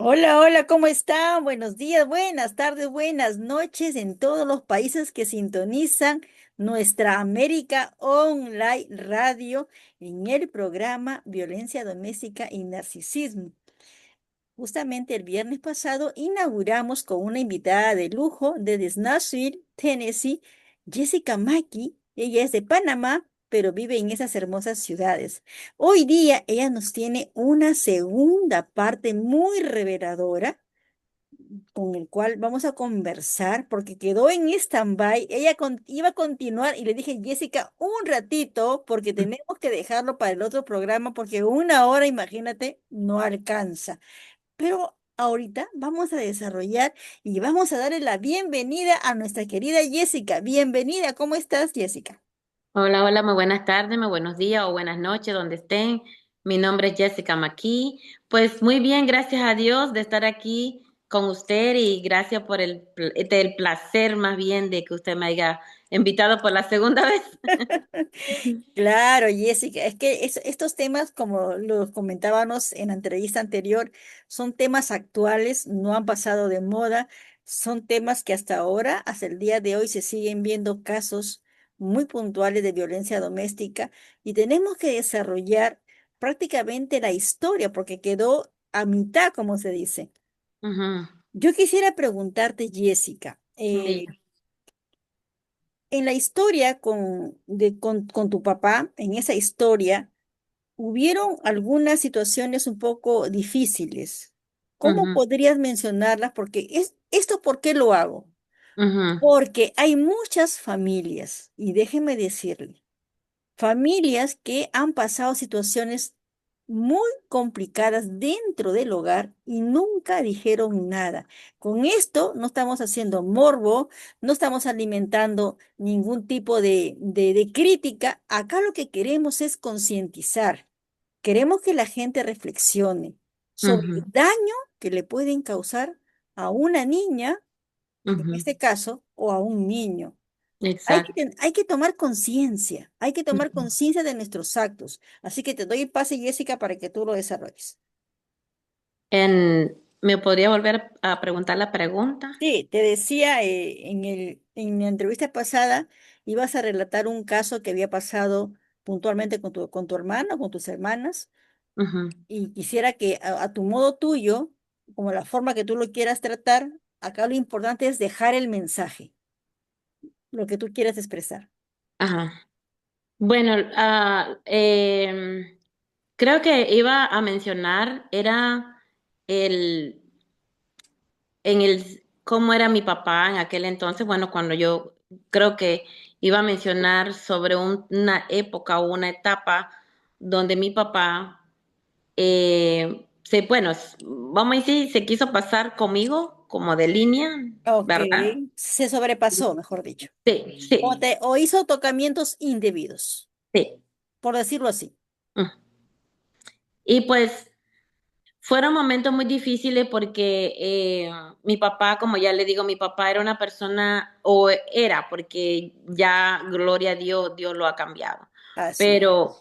Hola, hola, ¿cómo están? Buenos días, buenas tardes, buenas noches en todos los países que sintonizan nuestra América Online Radio en el programa Violencia Doméstica y Narcisismo. Justamente el viernes pasado inauguramos con una invitada de lujo desde Nashville, Tennessee, Jessica Maki. Ella es de Panamá, pero vive en esas hermosas ciudades. Hoy día ella nos tiene una segunda parte muy reveladora con el cual vamos a conversar porque quedó en stand-by. Ella iba a continuar y le dije, Jessica, un ratito porque tenemos que dejarlo para el otro programa porque una hora, imagínate, no alcanza. Pero ahorita vamos a desarrollar y vamos a darle la bienvenida a nuestra querida Jessica. Bienvenida, ¿cómo estás, Jessica? Hola, hola, muy buenas tardes, muy buenos días o buenas noches, donde estén. Mi nombre es Jessica McKee. Pues muy bien, gracias a Dios de estar aquí con usted y gracias por el placer más bien de que usted me haya invitado por la segunda vez. Claro, Jessica, es que estos temas, como los comentábamos en la entrevista anterior, son temas actuales, no han pasado de moda, son temas que hasta ahora, hasta el día de hoy, se siguen viendo casos muy puntuales de violencia doméstica y tenemos que desarrollar prácticamente la historia porque quedó a mitad, como se dice. Ujú. Yo quisiera preguntarte, Jessica, Diga. en la historia con tu papá, en esa historia, hubieron algunas situaciones un poco difíciles. ¿Cómo Ujú, podrías mencionarlas? Porque esto, ¿por qué lo hago? ujú, Porque hay muchas familias, y déjeme decirle, familias que han pasado situaciones muy complicadas dentro del hogar y nunca dijeron nada. Con esto no estamos haciendo morbo, no estamos alimentando ningún tipo de crítica. Acá lo que queremos es concientizar. Queremos que la gente reflexione sobre el ujú, daño que le pueden causar a una niña, en ujú. este caso, o a un niño. Exacto. Hay que tomar conciencia, hay que tomar Ujú. conciencia de nuestros actos. Así que te doy el pase, Jessica, para que tú lo desarrolles. ¿Me podría volver a preguntar la pregunta? Sí, te decía en la entrevista pasada, ibas a relatar un caso que había pasado puntualmente con tu hermano, con tus hermanas, Ujú. y quisiera que a tu modo tuyo, como la forma que tú lo quieras tratar, acá lo importante es dejar el mensaje, lo que tú quieras expresar. Ajá. Bueno, creo que iba a mencionar, era el, cómo era mi papá en aquel entonces. Bueno, cuando yo creo que iba a mencionar sobre una época o una etapa donde mi papá, bueno, vamos a decir, se quiso pasar conmigo como de línea, Ok, ¿verdad? se sobrepasó, mejor dicho. Sí, sí, O hizo tocamientos indebidos, sí. por decirlo así. Mm. Y pues fueron momentos muy difíciles porque mi papá, como ya le digo, mi papá era una persona, o era, porque ya, gloria a Dios, Dios lo ha cambiado. Así. Pero,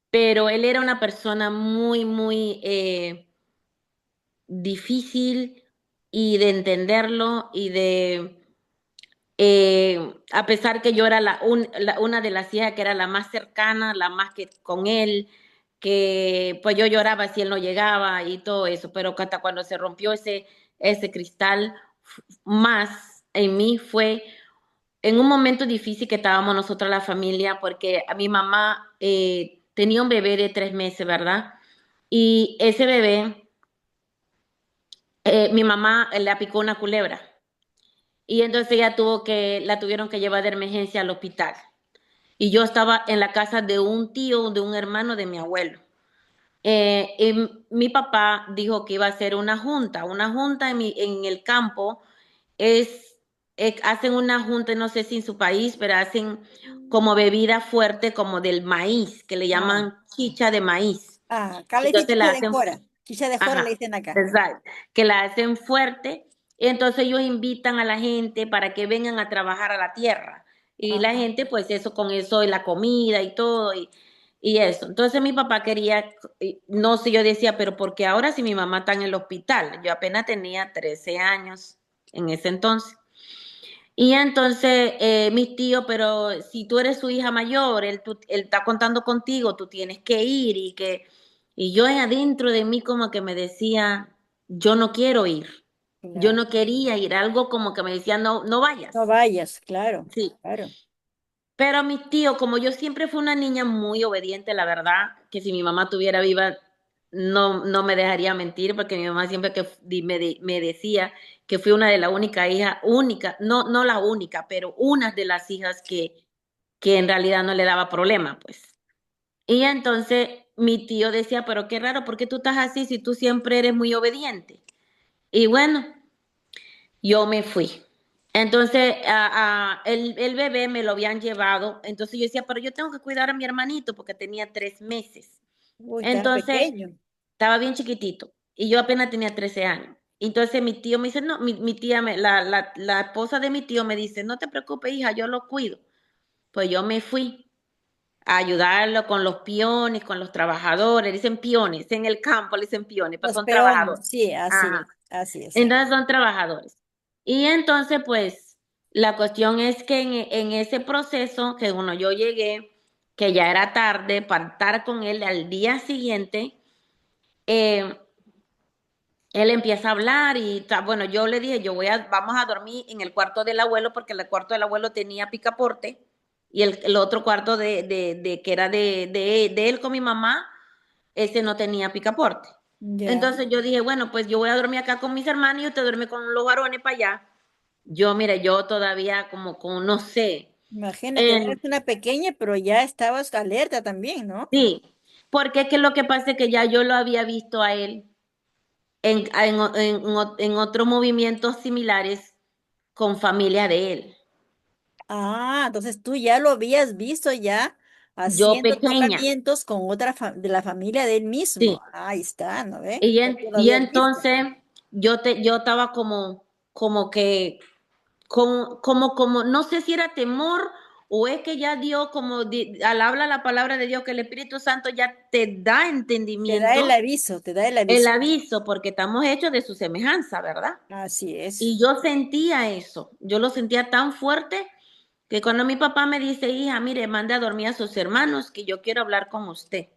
pero él era una persona muy, muy difícil y de entenderlo y a pesar que yo era una de las hijas que era la más cercana, la más que con él, que pues yo lloraba si él no llegaba y todo eso, pero que hasta cuando se rompió ese cristal, más en mí fue en un momento difícil que estábamos nosotros la familia, porque a mi mamá tenía un bebé de 3 meses, ¿verdad? Y ese bebé, mi mamá le picó una culebra. Y entonces la tuvieron que llevar de emergencia al hospital. Y yo estaba en la casa de un tío, de un hermano de mi abuelo. Y mi papá dijo que iba a hacer una junta en el campo. Es, hacen una junta, no sé si en su país, pero hacen como bebida fuerte, como del maíz, que le Ah, llaman chicha de maíz. acá le dicen Entonces chicha la de hacen, jora. Chicha de jora le ajá, dicen acá. exacto, que la hacen fuerte. Y entonces ellos invitan a la gente para que vengan a trabajar a la tierra. Y la Ajá. gente, pues eso con eso, y la comida y todo. y eso. Entonces mi papá quería, no sé, yo decía, pero porque ahora si mi mamá está en el hospital, yo apenas tenía 13 años en ese entonces. Y entonces mis tíos, pero si tú eres su hija mayor, él está contando contigo, tú tienes que ir y yo en adentro de mí como que me decía, yo no quiero ir, yo Claro. no quería ir, algo como que me decía, no, no No vayas. vayas, claro, Sí, claro. pero mis tíos, como yo siempre fui una niña muy obediente, la verdad, que si mi mamá estuviera viva, no me dejaría mentir, porque mi mamá siempre me decía que fui una de las únicas hijas, única, no la única, pero una de las hijas que en realidad no le daba problema, pues. Y entonces mi tío decía, pero qué raro, ¿por qué tú estás así si tú siempre eres muy obediente? Y bueno, yo me fui. Entonces, el bebé me lo habían llevado. Entonces yo decía, pero yo tengo que cuidar a mi hermanito porque tenía 3 meses. Uy, estaba Entonces, pequeño. estaba bien chiquitito y yo apenas tenía 13 años. Entonces mi tío me dice, no, mi tía, la esposa de mi tío me dice, no te preocupes, hija, yo lo cuido. Pues yo me fui a ayudarlo con los peones, con los trabajadores, dicen peones, en el campo le dicen peones, pero Los son peones, trabajadores. sí, así es, Ajá. así es. Sí. Entonces son trabajadores. Y entonces, pues, la cuestión es que en ese proceso, que bueno, yo llegué, que ya era tarde, para estar con él al día siguiente, eh, él empieza a hablar y, bueno, yo le dije, vamos a dormir en el cuarto del abuelo, porque el cuarto del abuelo tenía picaporte, y el otro cuarto que era de él con mi mamá, ese no tenía picaporte. Ya, Entonces yo dije, bueno, pues yo voy a dormir acá con mis hermanos y usted duerme con los varones para allá. Yo, mira, yo todavía como no sé. imagínate, eres En- una pequeña, pero ya estabas alerta también, ¿no? sí, porque es que lo que pasa es que ya yo lo había visto a él en otros movimientos similares con familia de él. Ah, entonces tú ya lo habías visto ya Yo haciendo pequeña, tocamientos con otra de la familia de él mismo. sí. Ahí está, ¿no ve? Y, Ya tú lo y habías visto. entonces yo estaba como que no sé si era temor o es que ya Dios, al habla la palabra de Dios, que el Espíritu Santo ya te da Te da el entendimiento, aviso, te da el el aviso. aviso, porque estamos hechos de su semejanza, ¿verdad? Así es. Y yo sentía eso, yo lo sentía tan fuerte que cuando mi papá me dice, hija, mire, mande a dormir a sus hermanos, que yo quiero hablar con usted.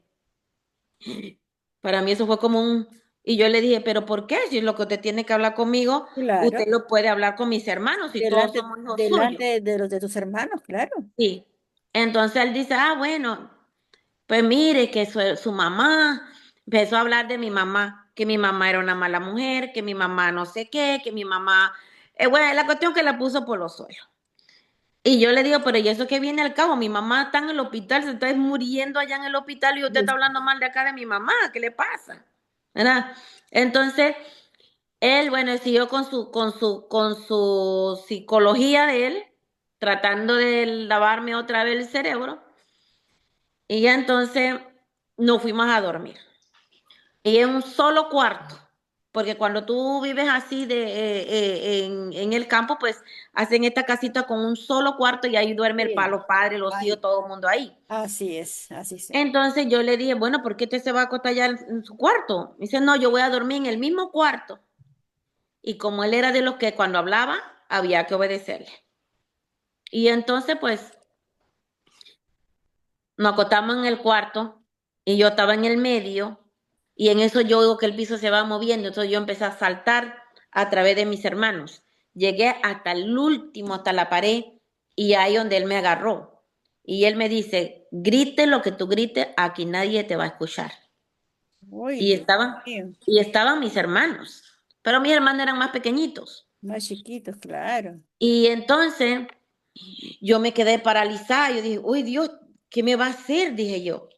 Para mí eso fue como y yo le dije, pero ¿por qué? Si lo que usted tiene que hablar conmigo, usted Claro. lo puede hablar con mis hermanos y todos Delante, somos hijos suyos. delante de los de tus hermanos, claro. Sí. Entonces él dice, bueno, pues mire que su mamá empezó a hablar de mi mamá, que mi mamá era una mala mujer, que mi mamá no sé qué, que mi mamá, bueno, la cuestión que la puso por los suelos. Y yo le digo, pero ¿y eso qué viene al cabo? Mi mamá está en el hospital, se está muriendo allá en el hospital y usted está Des- hablando mal de acá de mi mamá, ¿qué le pasa? ¿Verdad? Entonces, él, bueno, siguió con su psicología de él, tratando de lavarme otra vez el cerebro. Y ya entonces nos fuimos a dormir. Y en un solo cuarto, porque cuando tú vives así en el campo, pues hacen esta casita con un solo cuarto y ahí duerme el Sí. los padres, los hijos, Ay, todo el mundo ahí. así es, así sí. Entonces yo le dije, bueno, ¿por qué usted se va a acostar allá en su cuarto? Me dice, no, yo voy a dormir en el mismo cuarto. Y como él era de los que cuando hablaba había que obedecerle. Y entonces, pues, nos acostamos en el cuarto y yo estaba en el medio y en eso yo oigo que el piso se va moviendo, entonces yo empecé a saltar a través de mis hermanos. Llegué hasta el último, hasta la pared y ahí donde él me agarró. Y él me dice, grite lo que tú grites, aquí nadie te va a escuchar. Uy, Y Dios estaban, mío. y estaban mis hermanos, pero mis hermanos eran más pequeñitos. Más chiquitos, claro. Y entonces yo me quedé paralizada, yo dije, uy Dios, ¿qué me va a hacer? Dije yo.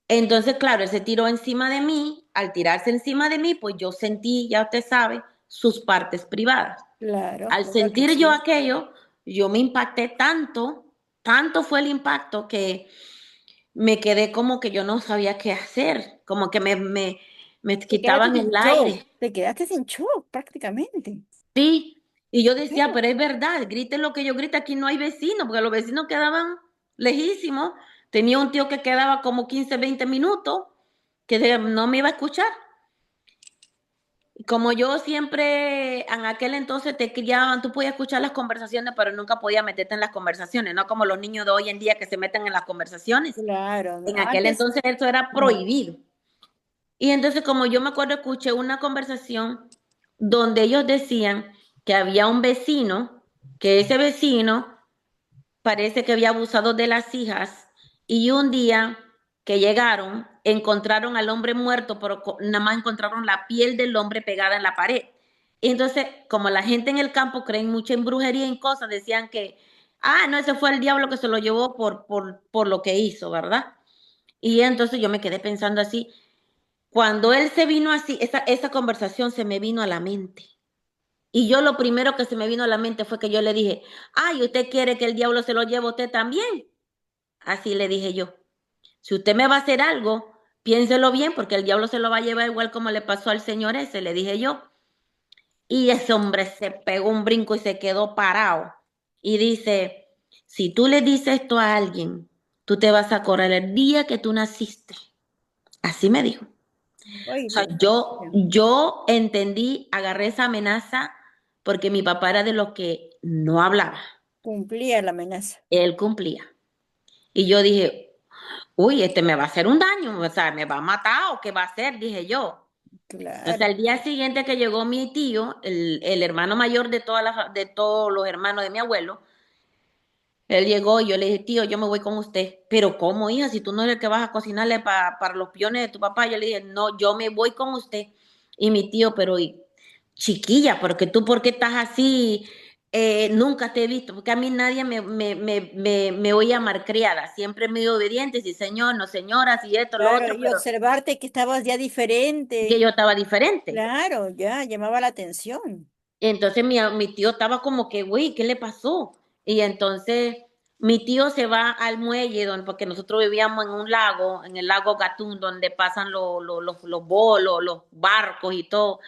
Entonces, claro, él se tiró encima de mí. Al tirarse encima de mí, pues yo sentí, ya usted sabe, sus partes privadas. Claro, Al claro que sentir yo sí. aquello, yo me impacté tanto, tanto fue el impacto que me quedé como que yo no sabía qué hacer, como que me Te quedaste quitaban sin el show. aire. Te quedaste sin show prácticamente. Sí, y yo decía, Sí. pero es verdad, griten lo que yo grito, aquí no hay vecinos, porque los vecinos quedaban lejísimos, Tenía un tío que quedaba como 15, 20 minutos, no me iba a escuchar. Como yo siempre, en aquel entonces te criaban, tú podías escuchar las conversaciones, pero nunca podías meterte en las conversaciones, no como los niños de hoy en día que se meten en las conversaciones. Claro, ¿no? En aquel Antes, entonces eso era no, prohibido. Y entonces, como yo me acuerdo, escuché una conversación donde ellos decían que había un vecino, que ese vecino parece que había abusado de las hijas y un día que llegaron, encontraron al hombre muerto, pero nada más encontraron la piel del hombre pegada en la pared. Y entonces, como la gente en el campo creen mucho en brujería y en cosas, decían que, no, ese fue el diablo que se lo llevó por lo que hizo, ¿verdad? Y entonces yo me quedé pensando así, cuando él se vino así, esa conversación se me vino a la mente. Y yo lo primero que se me vino a la mente fue que yo le dije, ¿y usted quiere que el diablo se lo lleve a usted también? Así le dije yo. Si usted me va a hacer algo, piénselo bien, porque el diablo se lo va a llevar igual como le pasó al señor ese, le dije yo. Y ese hombre se pegó un brinco y se quedó parado. Y dice, si tú le dices esto a alguien, tú te vas a correr el día que tú naciste. Así me dijo. ay, O sea, Dios mío, yo entendí, agarré esa amenaza porque mi papá era de los que no hablaba, cumplía la amenaza. él cumplía. Y yo dije, uy, este me va a hacer un daño, o sea, me va a matar o qué va a hacer, dije yo. Entonces, Claro. al día siguiente que llegó mi tío, el hermano mayor de todos los hermanos de mi abuelo, él llegó y yo le dije, tío, yo me voy con usted. Pero ¿cómo, hija? Si tú no eres el que vas a cocinarle para los piones de tu papá, yo le dije, no, yo me voy con usted. Y mi tío, pero chiquilla, porque tú, ¿por qué estás así? Nunca te he visto, porque a mí nadie me oía malcriada, siempre muy obediente, sí señor, no señora, sí esto, lo Claro, otro, y pero observarte que estabas ya que diferente. yo estaba diferente. Claro, ya llamaba la atención. Entonces mi tío estaba como que, güey, ¿qué le pasó? Y entonces mi tío se va al muelle, porque nosotros vivíamos en un lago, en el lago Gatún, donde pasan los bolos, los barcos y todo.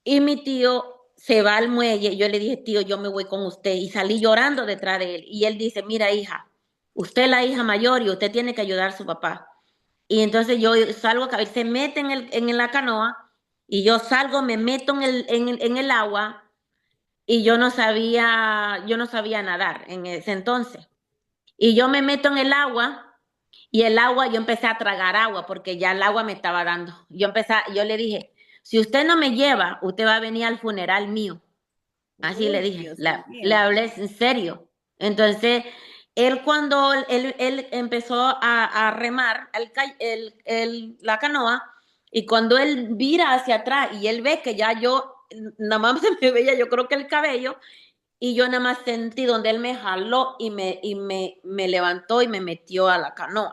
Y mi tío se va al muelle. Yo le dije, tío, yo me voy con usted. Y salí llorando detrás de él. Y él dice, mira, hija, usted es la hija mayor y usted tiene que ayudar a su papá. Y entonces yo salgo, él se mete en la canoa y yo salgo, me meto en el agua y yo no sabía nadar en ese entonces. Y yo me meto en el agua y el agua, yo empecé a tragar agua porque ya el agua me estaba dando. Yo le dije, si usted no me lleva, usted va a venir al funeral mío. Así le Uy, dije, Dios le mío. hablé en serio. Entonces, él cuando él empezó a remar la canoa, y cuando él vira hacia atrás y él ve que ya yo, nada más se me veía, yo creo que el cabello, y yo nada más sentí donde él me jaló me levantó y me metió a la canoa.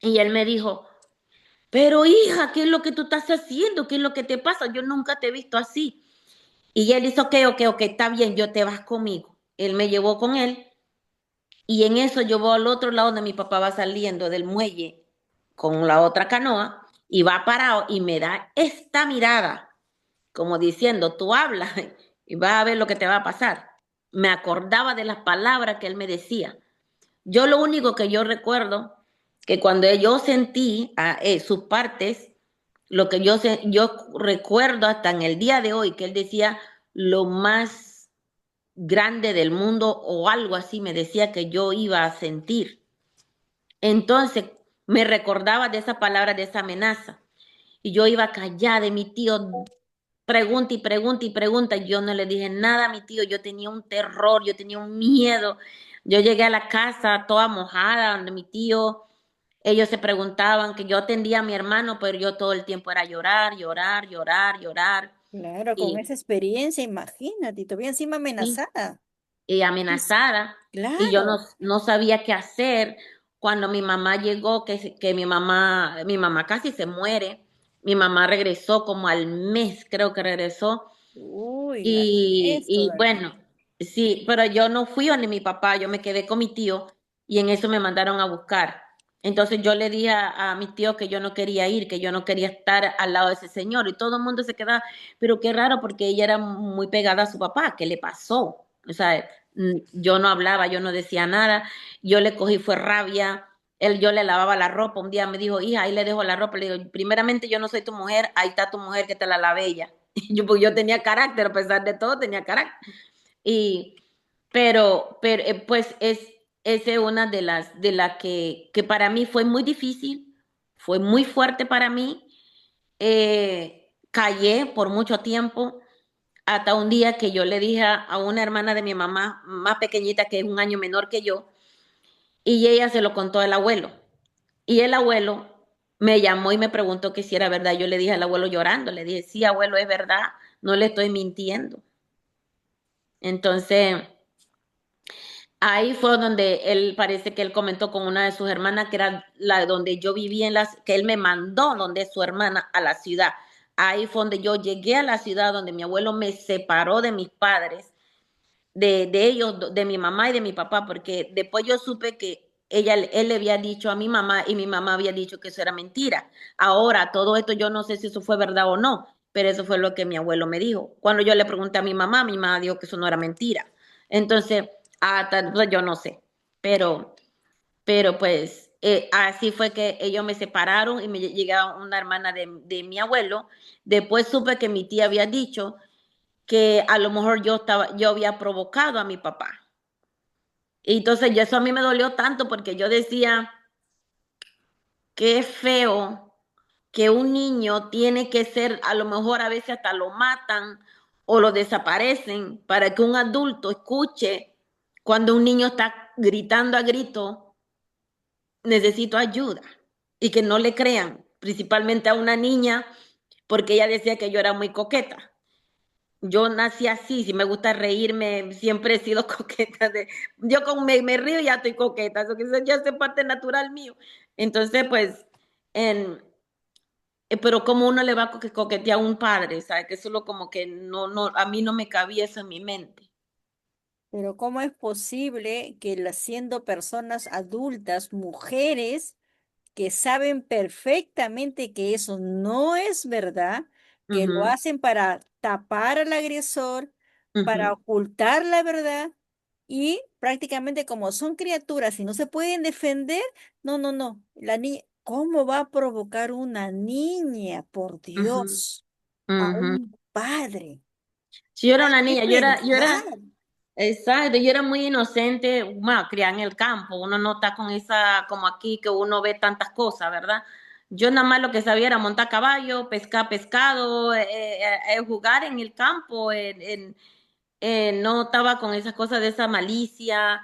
Y él me dijo, pero hija, ¿qué es lo que tú estás haciendo? ¿Qué es lo que te pasa? Yo nunca te he visto así. Y él hizo, ok, está bien, yo te vas conmigo. Él me llevó con él y en eso yo voy al otro lado donde mi papá va saliendo del muelle con la otra canoa y va parado y me da esta mirada, como diciendo, tú hablas y vas a ver lo que te va a pasar. Me acordaba de las palabras que él me decía. Yo lo único que yo recuerdo, que cuando yo sentí sus partes, lo que yo recuerdo hasta en el día de hoy, que él decía lo más grande del mundo o algo así, me decía que yo iba a sentir. Entonces me recordaba de esa palabra, de esa amenaza. Y yo iba callada y mi tío pregunta y pregunta y pregunta. Yo no le dije nada a mi tío, yo tenía un terror, yo tenía un miedo. Yo llegué a la casa toda mojada, donde mi tío, ellos se preguntaban que yo atendía a mi hermano, pero yo todo el tiempo era llorar, llorar, llorar, llorar Claro, con y, esa experiencia, imagínate, y todavía encima y, amenazada. y Es- amenazada. Y yo Claro, no sabía qué hacer. Cuando mi mamá llegó, que mi mamá casi se muere. Mi mamá regresó como al mes, creo que regresó. uy, al mes Y todavía. bueno, sí, pero yo no fui donde mi papá, yo me quedé con mi tío y en eso me mandaron a buscar. Entonces yo le dije a mi tío que yo no quería ir, que yo no quería estar al lado de ese señor y todo el mundo se quedaba, pero qué raro porque ella era muy pegada a su papá, ¿qué le pasó? O sea, Yo no hablaba, yo no decía nada, yo le cogí fue rabia, yo le lavaba la ropa, un día me dijo, hija, ahí le dejo la ropa, le digo, primeramente yo no soy tu mujer, ahí está tu mujer que te la lave ella. Y yo, pues yo tenía carácter, a pesar de todo, tenía carácter. Y, pero pues esa es una de las que para mí fue muy difícil, fue muy fuerte para mí. Callé por mucho tiempo, hasta un día que yo le dije a una hermana de mi mamá, más pequeñita, que es un año menor que yo, y ella se lo contó al abuelo. Y el abuelo me llamó y me preguntó que si era verdad. Yo le dije al abuelo llorando, le dije, sí, abuelo, es verdad, no le estoy mintiendo. Entonces, ahí fue donde él parece que él comentó con una de sus hermanas, que era la donde yo vivía, que él me mandó donde su hermana a la ciudad. Ahí fue donde yo llegué a la ciudad, donde mi abuelo me separó de mis padres, de ellos, de mi mamá y de mi papá, porque después yo supe que él le había dicho a mi mamá y mi mamá había dicho que eso era mentira. Ahora, todo esto yo no sé si eso fue verdad o no, pero eso fue lo que mi abuelo me dijo. Cuando yo le pregunté a mi mamá dijo que eso no era mentira. Entonces, pues, yo no sé, pero pues así fue que ellos me separaron y me llegaba una hermana de mi abuelo. Después supe que mi tía había dicho que a lo mejor yo había provocado a mi papá. Y entonces eso a mí me dolió tanto porque yo decía, qué feo que un niño tiene que ser, a lo mejor a veces hasta lo matan o lo desaparecen para que un adulto escuche cuando un niño está gritando a grito, necesito ayuda, y que no le crean, principalmente a una niña, porque ella decía que yo era muy coqueta. Yo nací así, si me gusta reírme, siempre he sido coqueta. Yo me río y ya estoy coqueta, eso que ya es parte natural mío. Entonces, pues, en, pero como uno le va a coquetear a un padre, ¿sabes? Que solo como que a mí no me cabía eso en mi mente. Pero ¿cómo es posible que siendo personas adultas, mujeres, que saben perfectamente que eso no es verdad, que lo Ujú, hacen para tapar al agresor, para ujú. ocultar la verdad y prácticamente como son criaturas y no se pueden defender, no, no, no, la niña, ¿cómo va a provocar una niña, por Ujú, Dios, a ujú. un padre? Si yo era Hay una que niña, pensar. exacto, yo era muy inocente, bueno, criada en el campo, uno no está con esa, como aquí, que uno ve tantas cosas, ¿verdad? Yo nada más lo que sabía era montar caballo, pescar pescado, jugar en el campo, no estaba con esas cosas de esa malicia,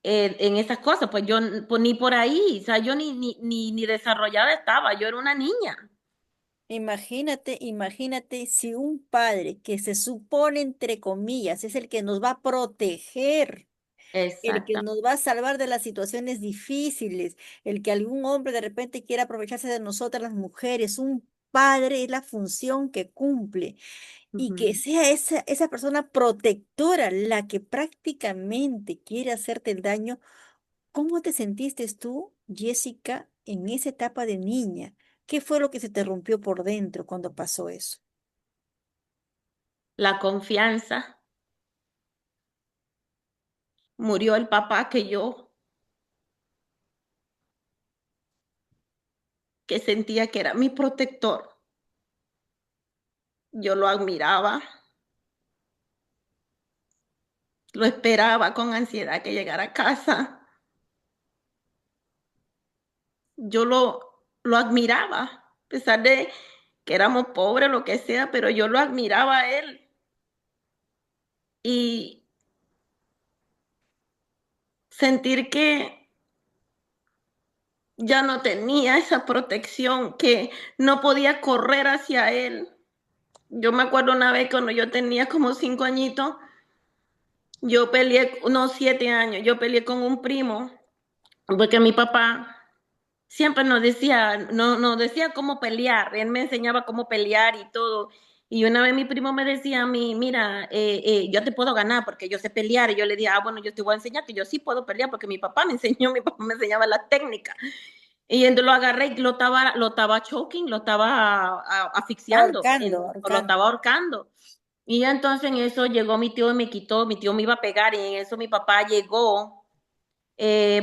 en esas cosas, pues yo pues, ni por ahí, o sea, yo ni desarrollada estaba, yo era una niña. Imagínate, imagínate si un padre que se supone, entre comillas, es el que nos va a proteger, el que Exacto. nos va a salvar de las situaciones difíciles, el que algún hombre de repente quiera aprovecharse de nosotras las mujeres, un padre es la función que cumple y que Ujú. sea esa persona protectora la que prácticamente quiere hacerte el daño. ¿Cómo te sentiste tú, Jessica, en esa etapa de niña? ¿Qué fue lo que se te rompió por dentro cuando pasó eso? La confianza, murió el papá que sentía que era mi protector. Yo lo admiraba, lo esperaba con ansiedad que llegara a casa. Yo lo admiraba, a pesar de que éramos pobres, lo que sea, pero yo lo admiraba a él. Y sentir que ya no tenía esa protección, que no podía correr hacia él. Yo me acuerdo una vez cuando yo tenía como 5 añitos, yo peleé, unos 7 años, yo peleé con un primo, porque mi papá siempre nos decía cómo pelear, él me enseñaba cómo pelear y todo. Y una vez mi primo me decía a mí, mira, yo te puedo ganar porque yo sé pelear. Y yo le dije, bueno, yo te voy a enseñar que yo sí puedo pelear porque mi papá me enseñó, mi papá me enseñaba la técnica. Y entonces lo agarré y lo estaba choking, lo estaba asfixiando, Ahorcando, lo ahorcando. estaba ahorcando. Y ya entonces en eso llegó mi tío y me quitó, mi tío me iba a pegar y en eso mi papá llegó,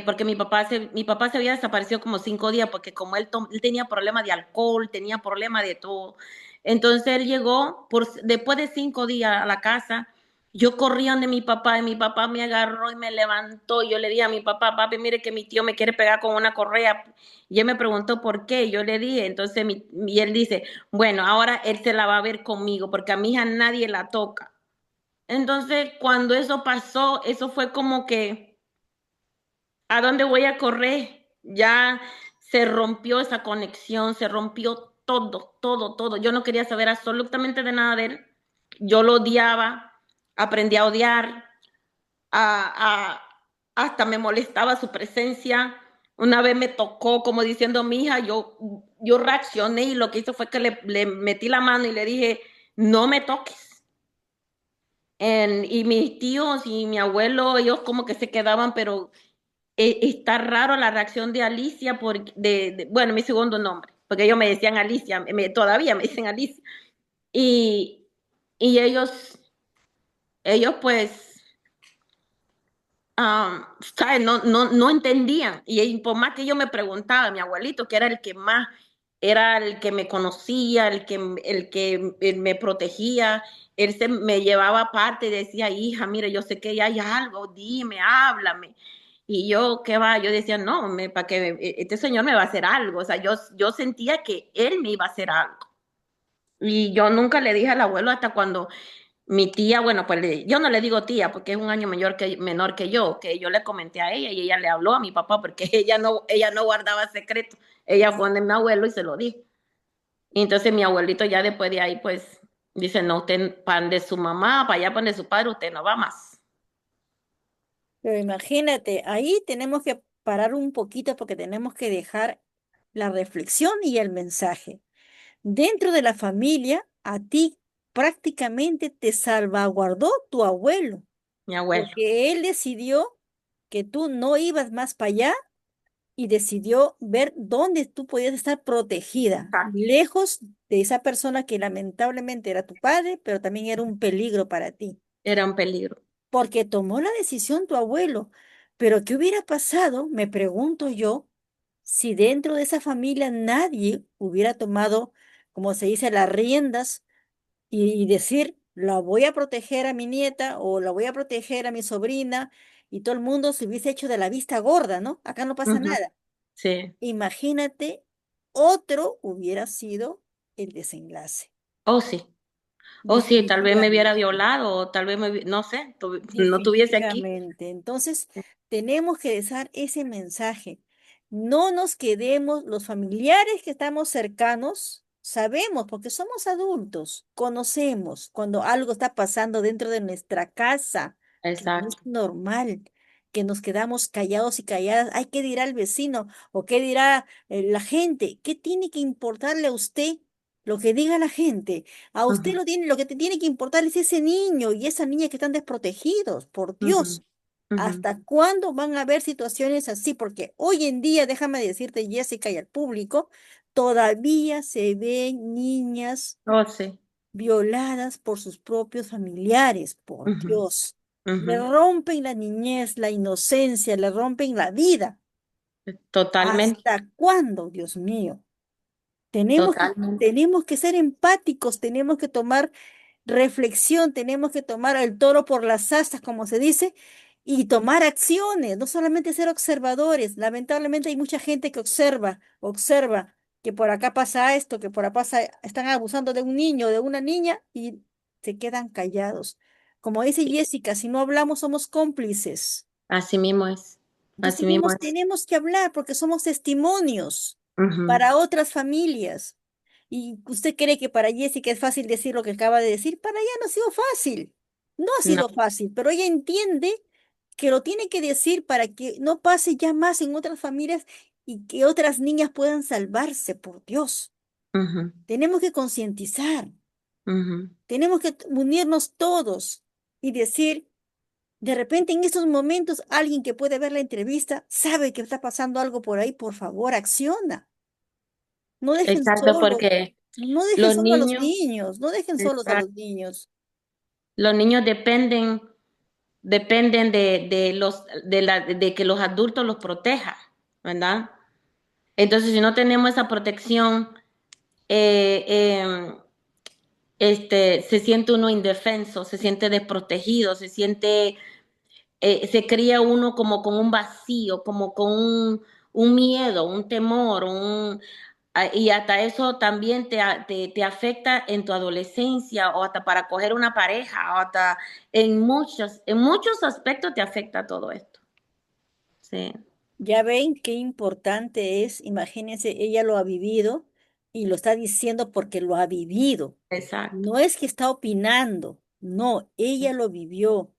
porque mi papá se había desaparecido como 5 días, porque como él tenía problemas de alcohol, tenía problemas de todo. Entonces él llegó, después de 5 días a la casa, yo corrí donde mi papá y mi papá me agarró y me levantó. Y yo le dije a mi papá, papi, mire que mi tío me quiere pegar con una correa. Y él me preguntó por qué. Yo le dije, entonces y él dice, bueno, ahora él se la va a ver conmigo, porque a mi hija nadie la toca. Entonces, cuando eso pasó, eso fue como que ¿a dónde voy a correr? Ya se rompió esa conexión, se rompió todo, todo, todo. Yo no quería saber absolutamente de nada de él. Yo lo odiaba, aprendí a odiar, hasta me molestaba su presencia. Una vez me tocó como diciendo mi hija, yo reaccioné y lo que hizo fue que le metí la mano y le dije, no me toques. Y mis tíos y mi abuelo, ellos como que se quedaban, pero está raro la reacción de Alicia, bueno, mi segundo nombre, porque ellos me decían Alicia, todavía me dicen Alicia. Y, y ellos pues, ¿sabes? No entendían. Y por más que yo me preguntaba, mi abuelito, que era el que más, era el que me conocía, el que me protegía, él me llevaba aparte y decía, hija, mire, yo sé que ya hay algo, dime, háblame. Y yo, ¿qué va? Yo decía, no, para que este señor me va a hacer algo. O sea, yo sentía que él me iba a hacer algo. Y yo nunca le dije al abuelo hasta cuando mi tía, bueno, pues yo no le digo tía porque es un año menor que yo le comenté a ella y ella le habló a mi papá porque ella no guardaba secreto. Ella fue donde mi abuelo y se lo dijo. Y entonces mi abuelito ya después de ahí, pues, dice, no, usted pan de su mamá, para allá pan de su padre, usted no va más. Pero imagínate, ahí tenemos que parar un poquito porque tenemos que dejar la reflexión y el mensaje. Dentro de la familia, a ti prácticamente te salvaguardó tu abuelo, Mi abuelo. porque él decidió que tú no ibas más para allá y decidió ver dónde tú podías estar protegida, lejos de esa persona que lamentablemente era tu padre, pero también era un peligro para ti, Era un peligro. porque tomó la decisión tu abuelo. Pero ¿qué hubiera pasado? Me pregunto yo, si dentro de esa familia nadie hubiera tomado, como se dice, las riendas y decir, la voy a proteger a mi nieta o la voy a proteger a mi sobrina, y todo el mundo se hubiese hecho de la vista gorda, ¿no? Acá no pasa Ujú. nada. Sí. Imagínate, otro hubiera sido el desenlace. Oh, sí. Oh, sí, tal vez me hubiera Definitivamente. violado, o tal vez no sé, no estuviese aquí. Definitivamente. Entonces, tenemos que dar ese mensaje. No nos quedemos, los familiares que estamos cercanos, sabemos, porque somos adultos, conocemos cuando algo está pasando dentro de nuestra casa, que no es Exacto. normal, que nos quedamos callados y calladas. Ay, ¿qué dirá el vecino? ¿O qué dirá la gente? ¿Qué tiene que importarle a usted lo que diga la gente? A usted Ujú, lo que te tiene que importar es ese niño y esa niña que están desprotegidos, por ujú, Dios. ujú. ¿Hasta cuándo van a haber situaciones así? Porque hoy en día, déjame decirte, Jessica, y al público, todavía se ven niñas Oh, sí. violadas por sus propios familiares, por Ujú, Dios. Le ujú. rompen la niñez, la inocencia, le rompen la vida. Totalmente, ¿Hasta cuándo, Dios mío? Tenemos que, totalmente. tenemos que ser empáticos, tenemos que tomar reflexión, tenemos que tomar el toro por las astas, como se dice, y tomar acciones, no solamente ser observadores. Lamentablemente hay mucha gente que observa que por acá pasa esto, que por acá están abusando de un niño, de una niña y se quedan callados. Como dice Sí, Jessica, si no hablamos somos cómplices. así mismo es. Entonces Así mismo es. tenemos que hablar porque somos testimonios Ujú. para otras familias. ¿Y usted cree que para Jessica es fácil decir lo que acaba de decir? Para ella no ha sido fácil. No ha No. sido fácil, pero ella entiende que lo tiene que decir para que no pase ya más en otras familias y que otras niñas puedan salvarse, por Dios. Ujú, Tenemos que concientizar, ujú, tenemos que unirnos todos y decir, de repente en estos momentos alguien que puede ver la entrevista sabe que está pasando algo por ahí, por favor, acciona. No dejen exacto, solos, porque no dejen los solo a los niños, niños, no dejen solos a exacto, los niños. Los niños dependen de que los adultos los protejan, ¿verdad? Entonces, si no tenemos esa protección, eh, eh, se siente uno indefenso, se siente desprotegido, se cría uno como con un vacío, como con un miedo, un temor, y hasta eso también te afecta en tu adolescencia o hasta para coger una pareja o hasta en muchos aspectos te afecta todo esto. Sí, Ya ven qué importante es, imagínense, ella lo ha vivido y lo está diciendo porque lo ha vivido. exacto. No es que está opinando, no, ella lo vivió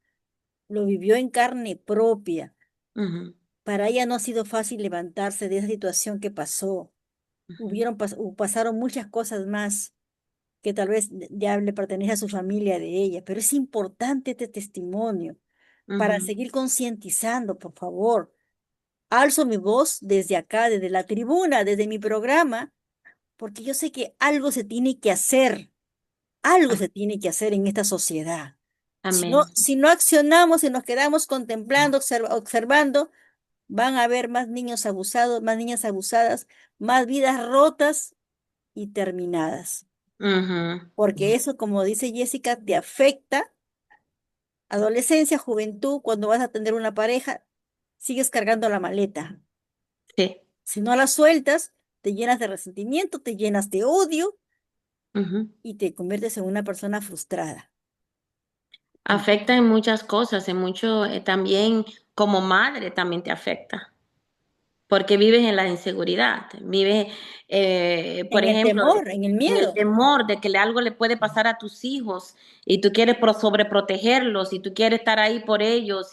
en carne propia. Ujú, Para ella no ha sido fácil levantarse de esa situación que pasó. ujú, Pasaron muchas cosas más que tal vez ya le pertenece a su familia de ella, pero es importante este testimonio para ujú, seguir concientizando, por favor. Alzo mi voz desde acá, desde la tribuna, desde mi programa, porque yo sé que algo se tiene que hacer en esta sociedad. amén. Si no accionamos y nos quedamos contemplando, observando, van a haber más niños abusados, más niñas abusadas, más vidas rotas y terminadas. Ujú, Porque eso, como dice Jessica, te afecta. Adolescencia, juventud, cuando vas a tener una pareja, sigues cargando la maleta. sí. Si no la sueltas, te llenas de resentimiento, te llenas de odio Ujú. y te conviertes en una persona frustrada. Y Afecta en muchas cosas, también como madre también te afecta. Porque vives en la inseguridad, vives, por en el ejemplo, temor, en el en el miedo, temor de que algo le puede pasar a tus hijos y tú quieres sobreprotegerlos y tú quieres estar ahí por ellos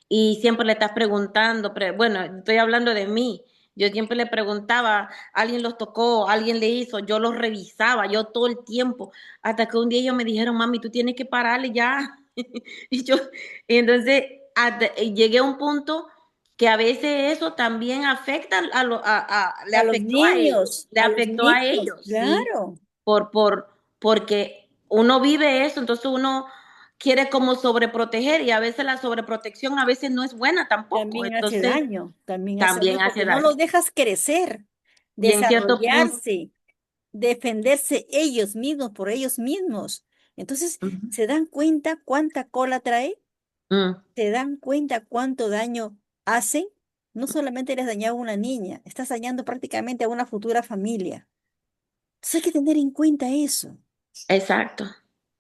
y siempre le estás preguntando, bueno, estoy hablando de mí, yo siempre le preguntaba, alguien los tocó, alguien le hizo, yo los revisaba, yo todo el tiempo, hasta que un día ellos me dijeron, mami, tú tienes que pararle ya. Y yo, y entonces llegué a un punto que a veces eso también afecta le a los afectó a niños, ellos, ¿sí? claro. Porque uno vive eso, entonces uno quiere como sobreproteger y a veces la sobreprotección a veces no es buena tampoco, entonces También hace daño también hace porque no daño. los dejas crecer, Y en cierto punto, desarrollarse, defenderse ellos mismos por ellos mismos. Entonces, ujú, ¿se dan cuenta cuánta cola trae? mm, ¿Se dan cuenta cuánto daño hacen? No solamente les dañado a una niña, estás dañando prácticamente a una futura familia. Entonces hay que tener en cuenta eso. exacto,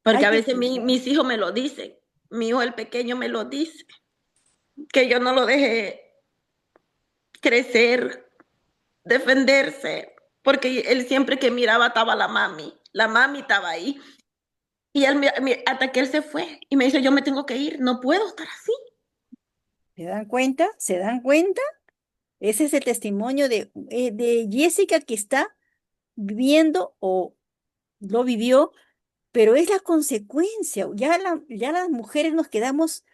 porque Hay a que veces cuidar. mis hijos me lo dicen, mi hijo el pequeño me lo dice, que yo no lo dejé crecer, defenderse, porque él siempre que miraba estaba la mami estaba ahí. Y él, hasta que él se fue y me dice, yo me tengo que ir, no puedo estar así. ¿Se dan cuenta? ¿Se dan cuenta? Ese es el testimonio de Jessica que está viviendo o lo vivió, pero es la consecuencia. Ya las mujeres nos quedamos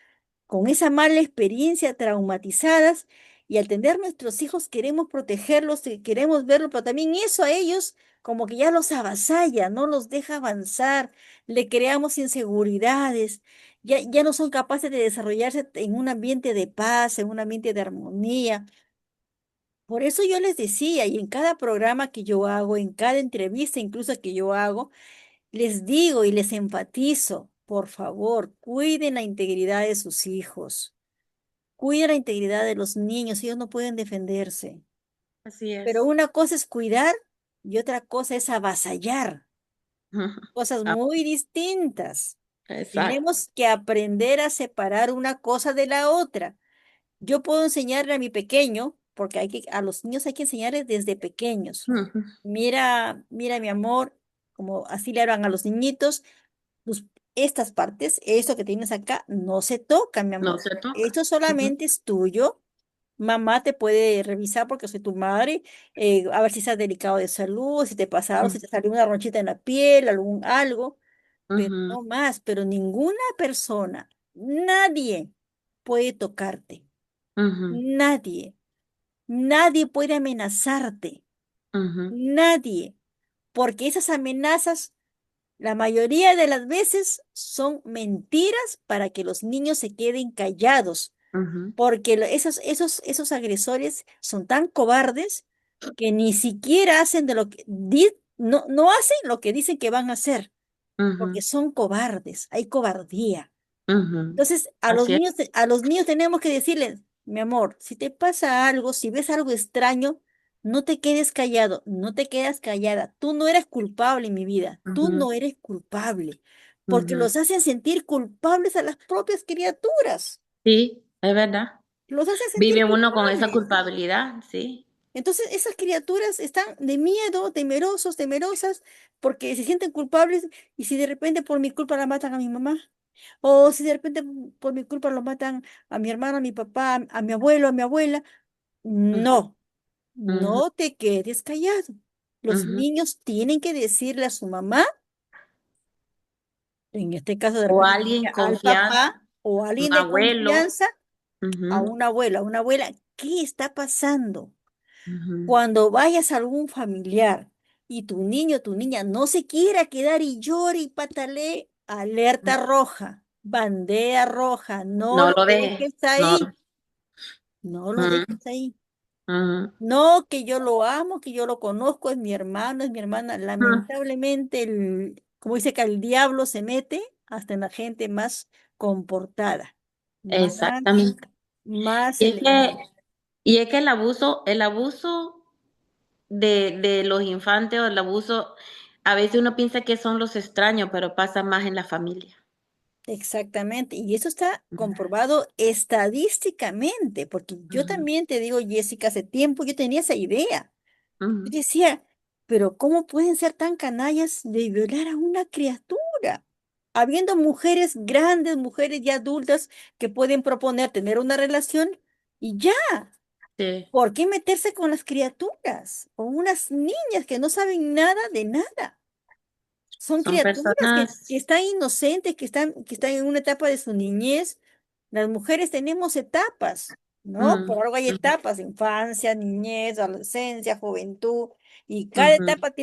con esa mala experiencia, traumatizadas, y al tener nuestros hijos queremos protegerlos, queremos verlos, pero también eso a ellos como que ya los avasalla, no los deja avanzar, le creamos inseguridades, ya no son capaces de desarrollarse en un ambiente de paz, en un ambiente de armonía. Por eso yo les decía, y en cada programa que yo hago, en cada entrevista incluso que yo hago, les digo y les enfatizo, por favor, cuiden la integridad de sus hijos. Cuida la integridad de los niños, ellos no pueden defenderse. Así Pero es. una cosa es cuidar y otra cosa es avasallar. Cosas Ah, muy distintas. exacto. Tenemos que aprender a separar una cosa de la otra. Yo puedo enseñarle a mi pequeño, porque a los niños hay que enseñarles desde pequeños. Mira, mi amor, como así le hablan a los niñitos, pues, estas partes, esto que tienes acá, no se toca, mi No amor. se toca. Esto solamente es tuyo. Mamá te puede revisar porque soy tu madre, a ver si estás delicado de salud, si te pasa algo, si te salió una ronchita en la piel, algo, pero Ujú, no más, pero ninguna persona, nadie puede tocarte, ujú, nadie, nadie puede amenazarte, ujú, nadie, porque esas amenazas La mayoría de las veces son mentiras para que los niños se queden callados, Ujú, porque esos agresores son tan cobardes que ni siquiera hacen de lo que no hacen lo que dicen que van a hacer, porque ujú, son cobardes, hay cobardía. ujú. Entonces, Así es. a los niños tenemos que decirles, mi amor, si te pasa algo, si ves algo extraño, no te quedes callado, no te quedas callada. Tú no eres culpable en mi vida, tú Ujú, no eres culpable, porque ujú. los hacen sentir culpables a las propias criaturas, Sí, es verdad. los hacen sentir Vive uno con esa culpables. culpabilidad, sí. Entonces, esas criaturas están de miedo, temerosos, temerosas, porque se sienten culpables y si de repente por mi culpa la matan a mi mamá. O si de repente por mi culpa lo matan a mi hermano, a mi papá, a mi abuelo, a mi abuela. Ujú, No, ujú, no te quedes callado. Los ujú. niños tienen que decirle a su mamá, en este caso de O repente alguien al confiado, papá o a un alguien de abuelo. confianza, Ujú, a una abuela, ¿qué está pasando? ujú, Cuando vayas a algún familiar y tu niño o tu niña no se quiera quedar y llore y patalee, alerta roja, bandera roja, no no lo lo dejes. dejes No. ahí. No lo Ujú, dejes ahí. ujú, No, que yo lo amo, que yo lo conozco, es mi hermano, es mi hermana. ujú. Lamentablemente, como dice que el diablo se mete hasta en la gente más comportada, más, Exactamente. más Y es que, elegante. y es que el abuso de los infantes o el abuso, a veces uno piensa que son los extraños, pero pasa más en la familia. Exactamente. Y eso está comprobado estadísticamente, porque yo Ujú, también te digo, Jessica, hace tiempo yo tenía esa idea. Yo ujú. decía, pero ¿cómo pueden ser tan canallas de violar a una criatura? Habiendo mujeres grandes, mujeres ya adultas que pueden proponer tener una relación y ya, Sí, ¿por qué meterse con las criaturas? O unas niñas que no saben nada de nada. Son son criaturas que personas. están inocentes, que están en una etapa de su niñez. Las mujeres tenemos etapas, ¿no? Mm, Por algo hay ujú, etapas, infancia, niñez, adolescencia, juventud, y cada ujú, etapa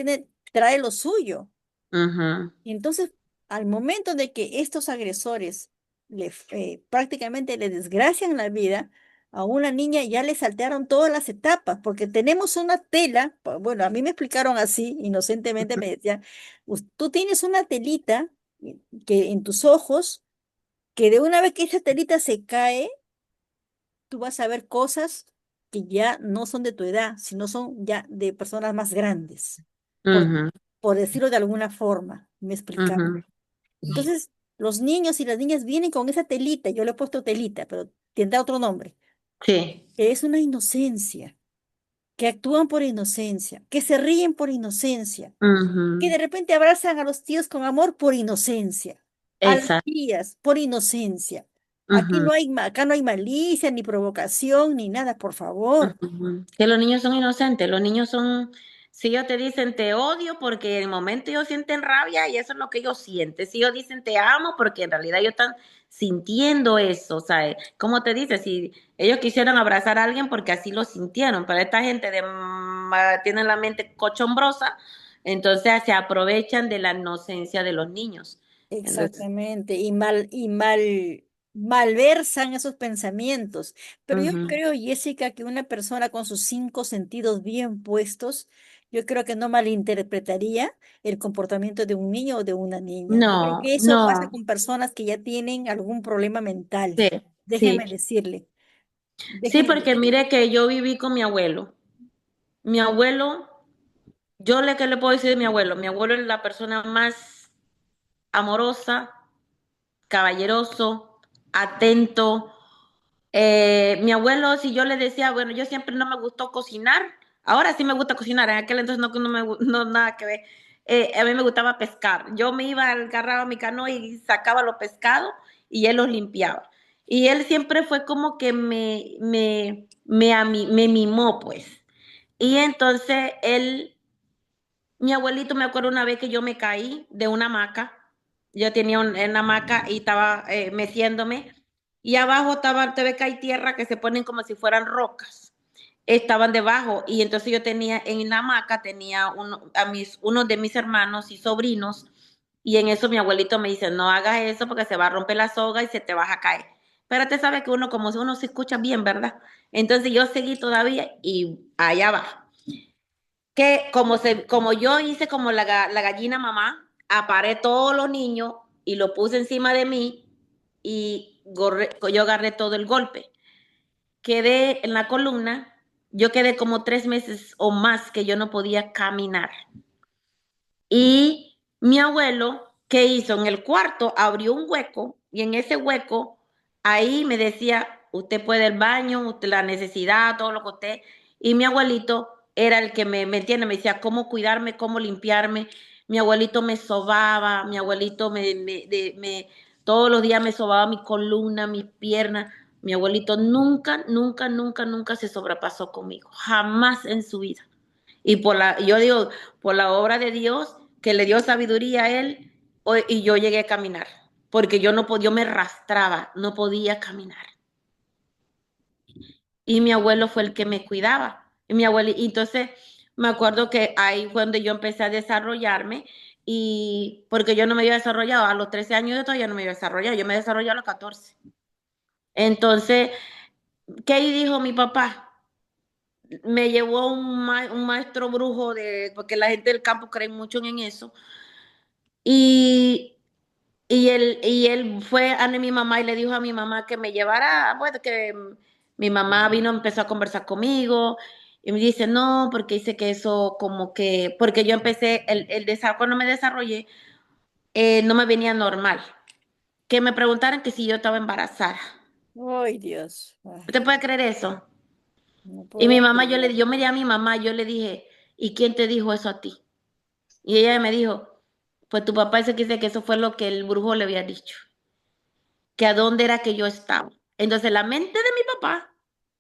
trae lo suyo. ujú, Y entonces, al momento de que estos agresores prácticamente le desgracian la vida, a una niña ya le saltearon todas las etapas, porque tenemos una tela, bueno, a mí me explicaron así, inocentemente me decían, Tú tienes una telita que en tus ojos, que de una vez que esa telita se cae, tú vas a ver cosas que ya no son de tu edad, sino son ya de personas más grandes, por, ujú, por decirlo de alguna forma, me explicaron. ujú. Entonces, los niños y las niñas vienen con esa telita, yo le he puesto telita, pero tendrá otro nombre, Sí. que es una inocencia, que actúan por inocencia, que se ríen por inocencia, que Ujú. de repente abrazan a los tíos con amor por inocencia, a las Exacto. tías por inocencia. Ujú, Acá no hay malicia, ni provocación, ni nada, por favor. ujú. Que los niños son inocentes, los niños son, si ellos te dicen te odio porque en el momento ellos sienten rabia y eso es lo que ellos sienten, si ellos dicen te amo porque en realidad ellos están sintiendo eso, o sea, como te dice, si ellos quisieran abrazar a alguien porque así lo sintieron, pero esta gente tiene la mente cochombrosa, entonces se aprovechan de la inocencia de los niños. Entonces, Exactamente, malversan esos pensamientos. Pero yo ujú. creo, Jessica, que una persona con sus cinco sentidos bien puestos, yo creo que no malinterpretaría el comportamiento de un niño o de una niña. Yo creo No, que eso pasa no, con personas que ya tienen algún problema mental. sí, Déjeme sí. decirle, Sí, déjeme porque decirle. mire que yo viví con mi abuelo. Mi abuelo, ¿qué le puedo decir de mi abuelo? Mi abuelo es la persona más amorosa, caballeroso, atento. Mi abuelo, si yo le decía, bueno, yo siempre no me gustó cocinar, ahora sí me gusta cocinar, en aquel entonces no, no nada que ver. A mí me gustaba pescar. Yo me iba, agarraba mi canoa y sacaba los pescados y él los limpiaba. Y él siempre fue como que me mimó, pues. Y entonces mi abuelito, me acuerdo una vez que yo me caí de una hamaca. Yo tenía una hamaca y estaba meciéndome. Y abajo estaba, te ve que hay tierra que se ponen como si fueran rocas. Estaban debajo. Y entonces yo tenía, en la hamaca tenía uno de mis hermanos y sobrinos. Y en eso mi abuelito me dice, no hagas eso porque se va a romper la soga y se te vas a caer. Pero te sabe que uno, como si uno se escucha bien, ¿verdad? Entonces yo seguí todavía y allá va. Que como yo hice como la gallina mamá, aparé todos los niños y lo puse encima de mí y yo agarré todo el golpe. Quedé en la columna, yo quedé como 3 meses o más que yo no podía caminar. Y mi abuelo, ¿qué hizo? En el cuarto abrió un hueco y en ese hueco ahí me decía, usted puede el baño, usted la necesidad, todo lo que usted. Y mi abuelito era el que me entiende, me decía cómo cuidarme, cómo limpiarme. Mi abuelito me sobaba, mi abuelito todos los días me sobaba mi columna, mis piernas. Mi abuelito nunca, nunca, nunca, nunca se sobrepasó conmigo, jamás en su vida. Y yo digo, por la obra de Dios que le dio sabiduría a él, y yo llegué a caminar, porque yo no podía, yo me arrastraba, no podía caminar. Y mi abuelo fue el que me cuidaba. Y entonces me acuerdo que ahí fue donde yo empecé a desarrollarme, y porque yo no me había desarrollado a los 13 años, yo todavía no me había desarrollado, yo me desarrollé a los 14. Entonces, ¿qué dijo mi papá? Me llevó un maestro brujo, porque la gente del campo cree mucho en eso. Y, y él fue a mi mamá y le dijo a mi mamá que me llevara, bueno, que mi mamá vino, empezó a conversar conmigo y me dice, no, porque dice que eso como que, porque yo empecé, cuando me desarrollé, no me venía normal. Que me preguntaran que si yo estaba embarazada. Ay, Dios. Ay, ¿Usted puede creer eso? no Y mi puedo mamá, creer. yo miré a mi mamá, yo le dije, ¿y quién te dijo eso a ti? Y ella me dijo, pues tu papá dice que eso fue lo que el brujo le había dicho, que a dónde era que yo estaba. Entonces la mente de mi papá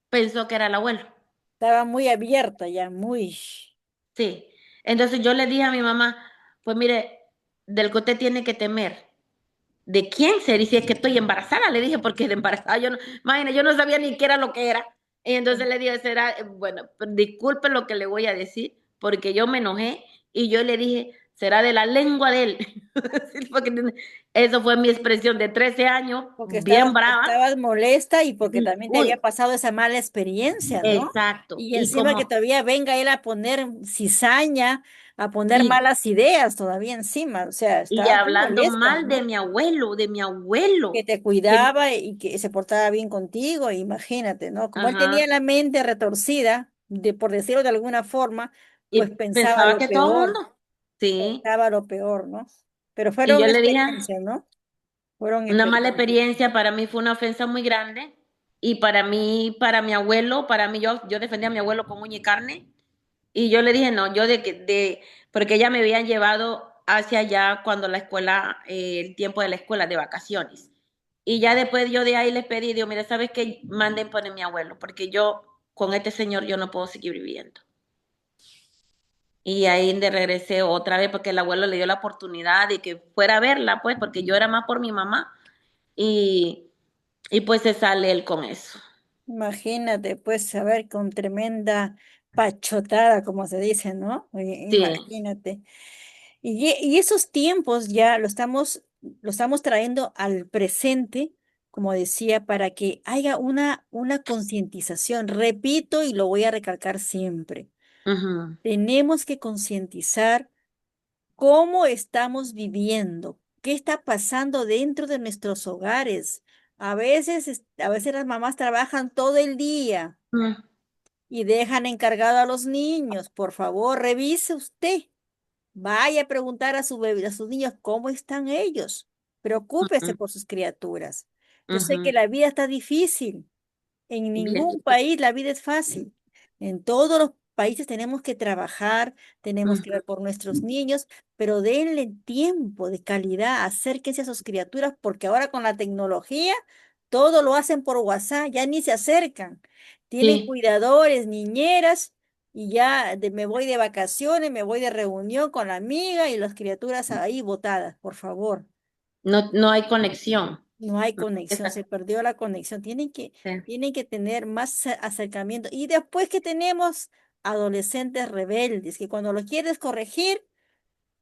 pensó que era el abuelo. Estaba muy abierta ya, muy. Sí. Entonces yo le dije a mi mamá, pues mire, del que usted tiene que temer. ¿De quién sería? Y si es que estoy embarazada, le dije, porque de embarazada yo no, imagínate, yo no sabía ni qué era lo que era. Y entonces le dije, será, bueno, disculpe lo que le voy a decir, porque yo me enojé y yo le dije, será de la lengua de él. Sí, porque eso fue mi expresión de 13 años, Porque bien brava. estabas molesta y porque también te Uy, había pasado esa mala experiencia, ¿no? exacto. Y Y encima que como, todavía venga él a poner cizaña, a poner y, malas ideas todavía encima. O sea, y estaba muy hablando molesta, mal ¿no? de mi Que abuelo, te que, cuidaba y que se portaba bien contigo, imagínate, ¿no? Como él tenía ajá, la mente retorcida, por decirlo de alguna forma, pues y pensaba que todo el mundo, sí. pensaba lo peor, ¿no? Pero Y fueron yo le dije, experiencias, ¿no? Fueron una mala experiencias. experiencia para mí fue una ofensa muy grande. Y para mí, para mi abuelo, para mí, yo defendía a mi abuelo con uña y carne. Y yo le dije, no, porque ella me habían llevado hacia allá cuando la escuela, el tiempo de la escuela de vacaciones. Y ya después yo de ahí les pedí, digo, mira, ¿sabes qué? Manden poner mi abuelo, porque yo con este señor yo no puedo seguir viviendo. Y ahí de regresé otra vez porque el abuelo le dio la oportunidad de que fuera a verla, pues, porque yo era más por mi mamá. Y, y pues se sale él con eso. Imagínate, pues, a ver, con tremenda pachotada, como se dice, ¿no? Sí. Imagínate. Y esos tiempos ya lo estamos trayendo al presente, como decía, para que haya una concientización. Repito y lo voy a recalcar siempre. Ujú, Tenemos que concientizar cómo estamos viviendo, qué está pasando dentro de nuestros hogares. A veces las mamás trabajan todo el día ujú, y dejan encargado a los niños. Por favor, revise usted. Vaya a preguntar a a sus niños cómo están ellos. Preocúpese ujú, por sus criaturas. Yo sé que ujú. la vida está difícil. En Bien, ningún país la vida es fácil. En todos los países tenemos que trabajar, tenemos que ujú, ver por nuestros niños, pero denle tiempo de calidad, acérquense a sus criaturas, porque ahora con la tecnología todo lo hacen por WhatsApp, ya ni se acercan. Tienen sí, cuidadores, niñeras, y ya me voy de vacaciones, me voy de reunión con la amiga y las criaturas ahí botadas, por favor. no, no hay conexión. No hay No, conexión, se perdió la conexión. sí, Tienen que tener más acercamiento. Y después que tenemos adolescentes rebeldes, que cuando los quieres corregir,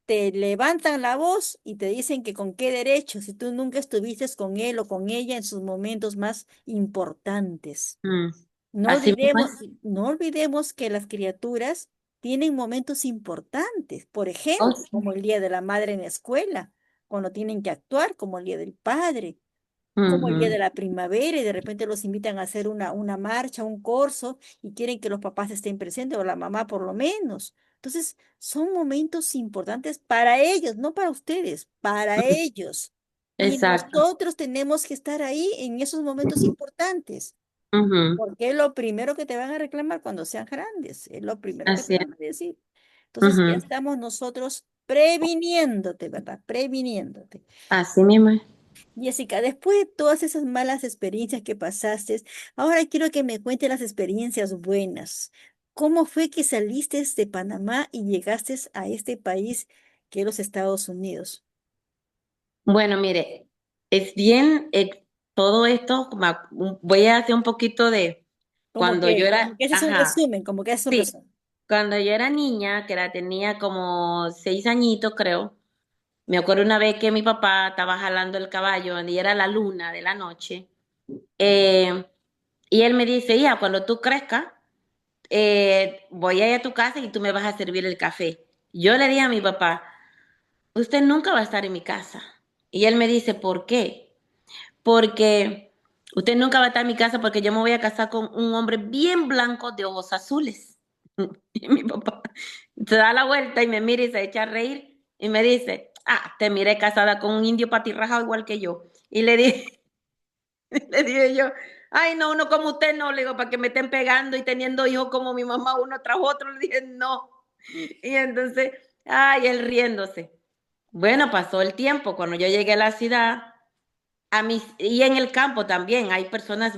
te levantan la voz y te dicen que con qué derecho, si tú nunca estuviste con él o con ella en sus momentos más importantes. Mm. No Así mismo olvidemos, es. no olvidemos que las criaturas tienen momentos importantes, por Oh, ejemplo, sí. como el Día de la Madre en la escuela, cuando tienen que actuar, como el Día del Padre, como el Día de Ujú. la Primavera, y de repente los invitan a hacer una marcha, un corso, y quieren que los papás estén presentes, o la mamá por lo menos. Entonces, son momentos importantes para ellos, no para ustedes, para Mm. ellos. Y Exacto. nosotros tenemos que estar ahí en esos momentos importantes. Ujú. Porque es lo primero que te van a reclamar cuando sean grandes, es lo primero que te Así es. van a decir. Entonces ya Ujú. estamos nosotros previniéndote, ¿verdad? Previniéndote. Así mismo es. Jessica, después de todas esas malas experiencias que pasaste, ahora quiero que me cuentes las experiencias buenas. ¿Cómo fue que saliste de Panamá y llegaste a este país que es los Estados Unidos? Bueno, mire, es bien, todo esto, voy a hacer un poquito de cuando yo Como era, que ese es un ajá, resumen, como que ese es un sí, resumen. cuando yo era niña, tenía como 6 añitos, creo. Me acuerdo una vez que mi papá estaba jalando el caballo y era la luna de la noche. eh, y él me dice, hija, cuando tú crezcas, voy a ir a tu casa y tú me vas a servir el café. Yo le dije a mi papá, usted nunca va a estar en mi casa. Y él me dice, ¿por qué? Porque usted nunca va a estar en mi casa porque yo me voy a casar con un hombre bien blanco de ojos azules. Y mi papá se da la vuelta y me mira y se echa a reír y me dice, te miré casada con un indio patirrajado igual que yo. Y le dije, le dije yo, ay, no, uno como usted no, le digo, para que me estén pegando y teniendo hijos como mi mamá, uno tras otro, le dije, no. Y entonces, ay, él riéndose. Bueno, pasó el tiempo, cuando yo llegué a la ciudad, y en el campo también hay personas,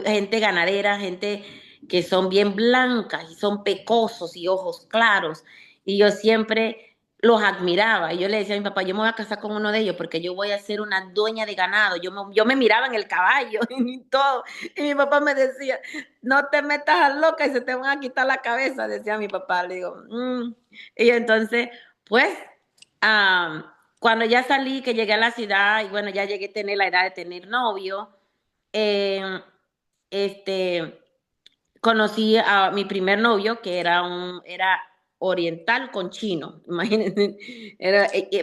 gente ganadera, gente que son bien blancas y son pecosos y ojos claros. Y yo siempre los admiraba. Y yo le decía a mi papá, yo me voy a casar con uno de ellos porque yo voy a ser una dueña de ganado. Yo me miraba en el caballo y todo. Y mi papá me decía, no te metas a loca y se te van a quitar la cabeza, decía mi papá. Le digo, "Mm". Y entonces, pues, cuando ya salí, que llegué a la ciudad y bueno, ya llegué a tener la edad de tener novio, eh, este, conocí a mi primer novio que era oriental con chino, imagínense,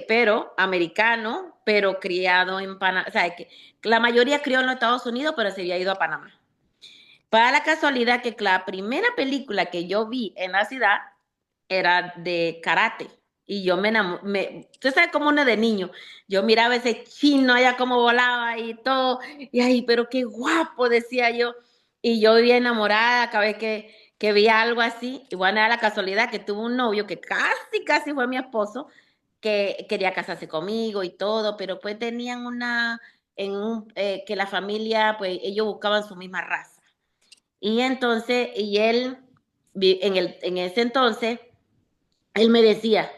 pero americano, pero criado en Panamá, o sea, que la mayoría crió en los Estados Unidos, pero se había ido a Panamá. Para la casualidad que la primera película que yo vi en la ciudad era de karate. Y yo me enamoré, usted sabe como uno de niño, yo miraba ese chino allá como volaba y todo, y ay, pero qué guapo, decía yo. Y yo vivía enamorada cada vez que veía algo así. Y bueno, era la casualidad que tuve un novio que casi fue mi esposo, que quería casarse conmigo y todo, pero pues tenían que la familia, pues ellos buscaban su misma raza. Y entonces, y él, en ese entonces, él me decía,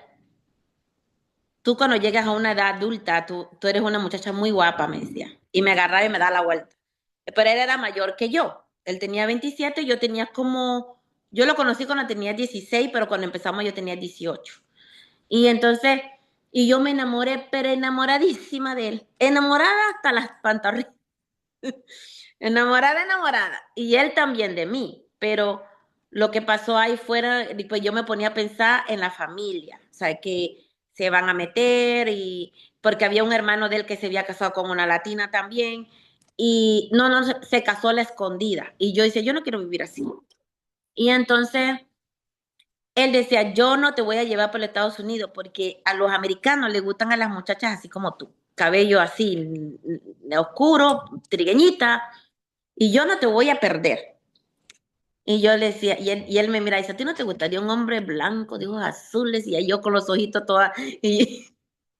tú cuando llegas a una edad adulta, tú eres una muchacha muy guapa, me decía. Y me agarraba y me daba la vuelta. Pero él era mayor que yo. Él tenía 27, yo tenía yo lo conocí cuando tenía 16, pero cuando empezamos yo tenía 18. Y entonces, y yo me enamoré, pero enamoradísima de él. Enamorada hasta las pantorrillas. Enamorada, enamorada. Y él también de mí. Pero lo que pasó ahí fuera, pues yo me ponía a pensar en la familia. O sea, que se van a meter y porque había un hermano de él que se había casado con una latina también. Y no, se casó a la escondida. Y yo decía, yo no quiero vivir así. Y entonces él decía, yo no te voy a llevar por los Estados Unidos porque a los americanos les gustan a las muchachas así como tú. Cabello así, oscuro, trigueñita, y yo no te voy a perder. Y yo le decía, y él me mira y dice, ¿a ti no te gustaría un hombre blanco de ojos azules? Y yo con los ojitos todas, y,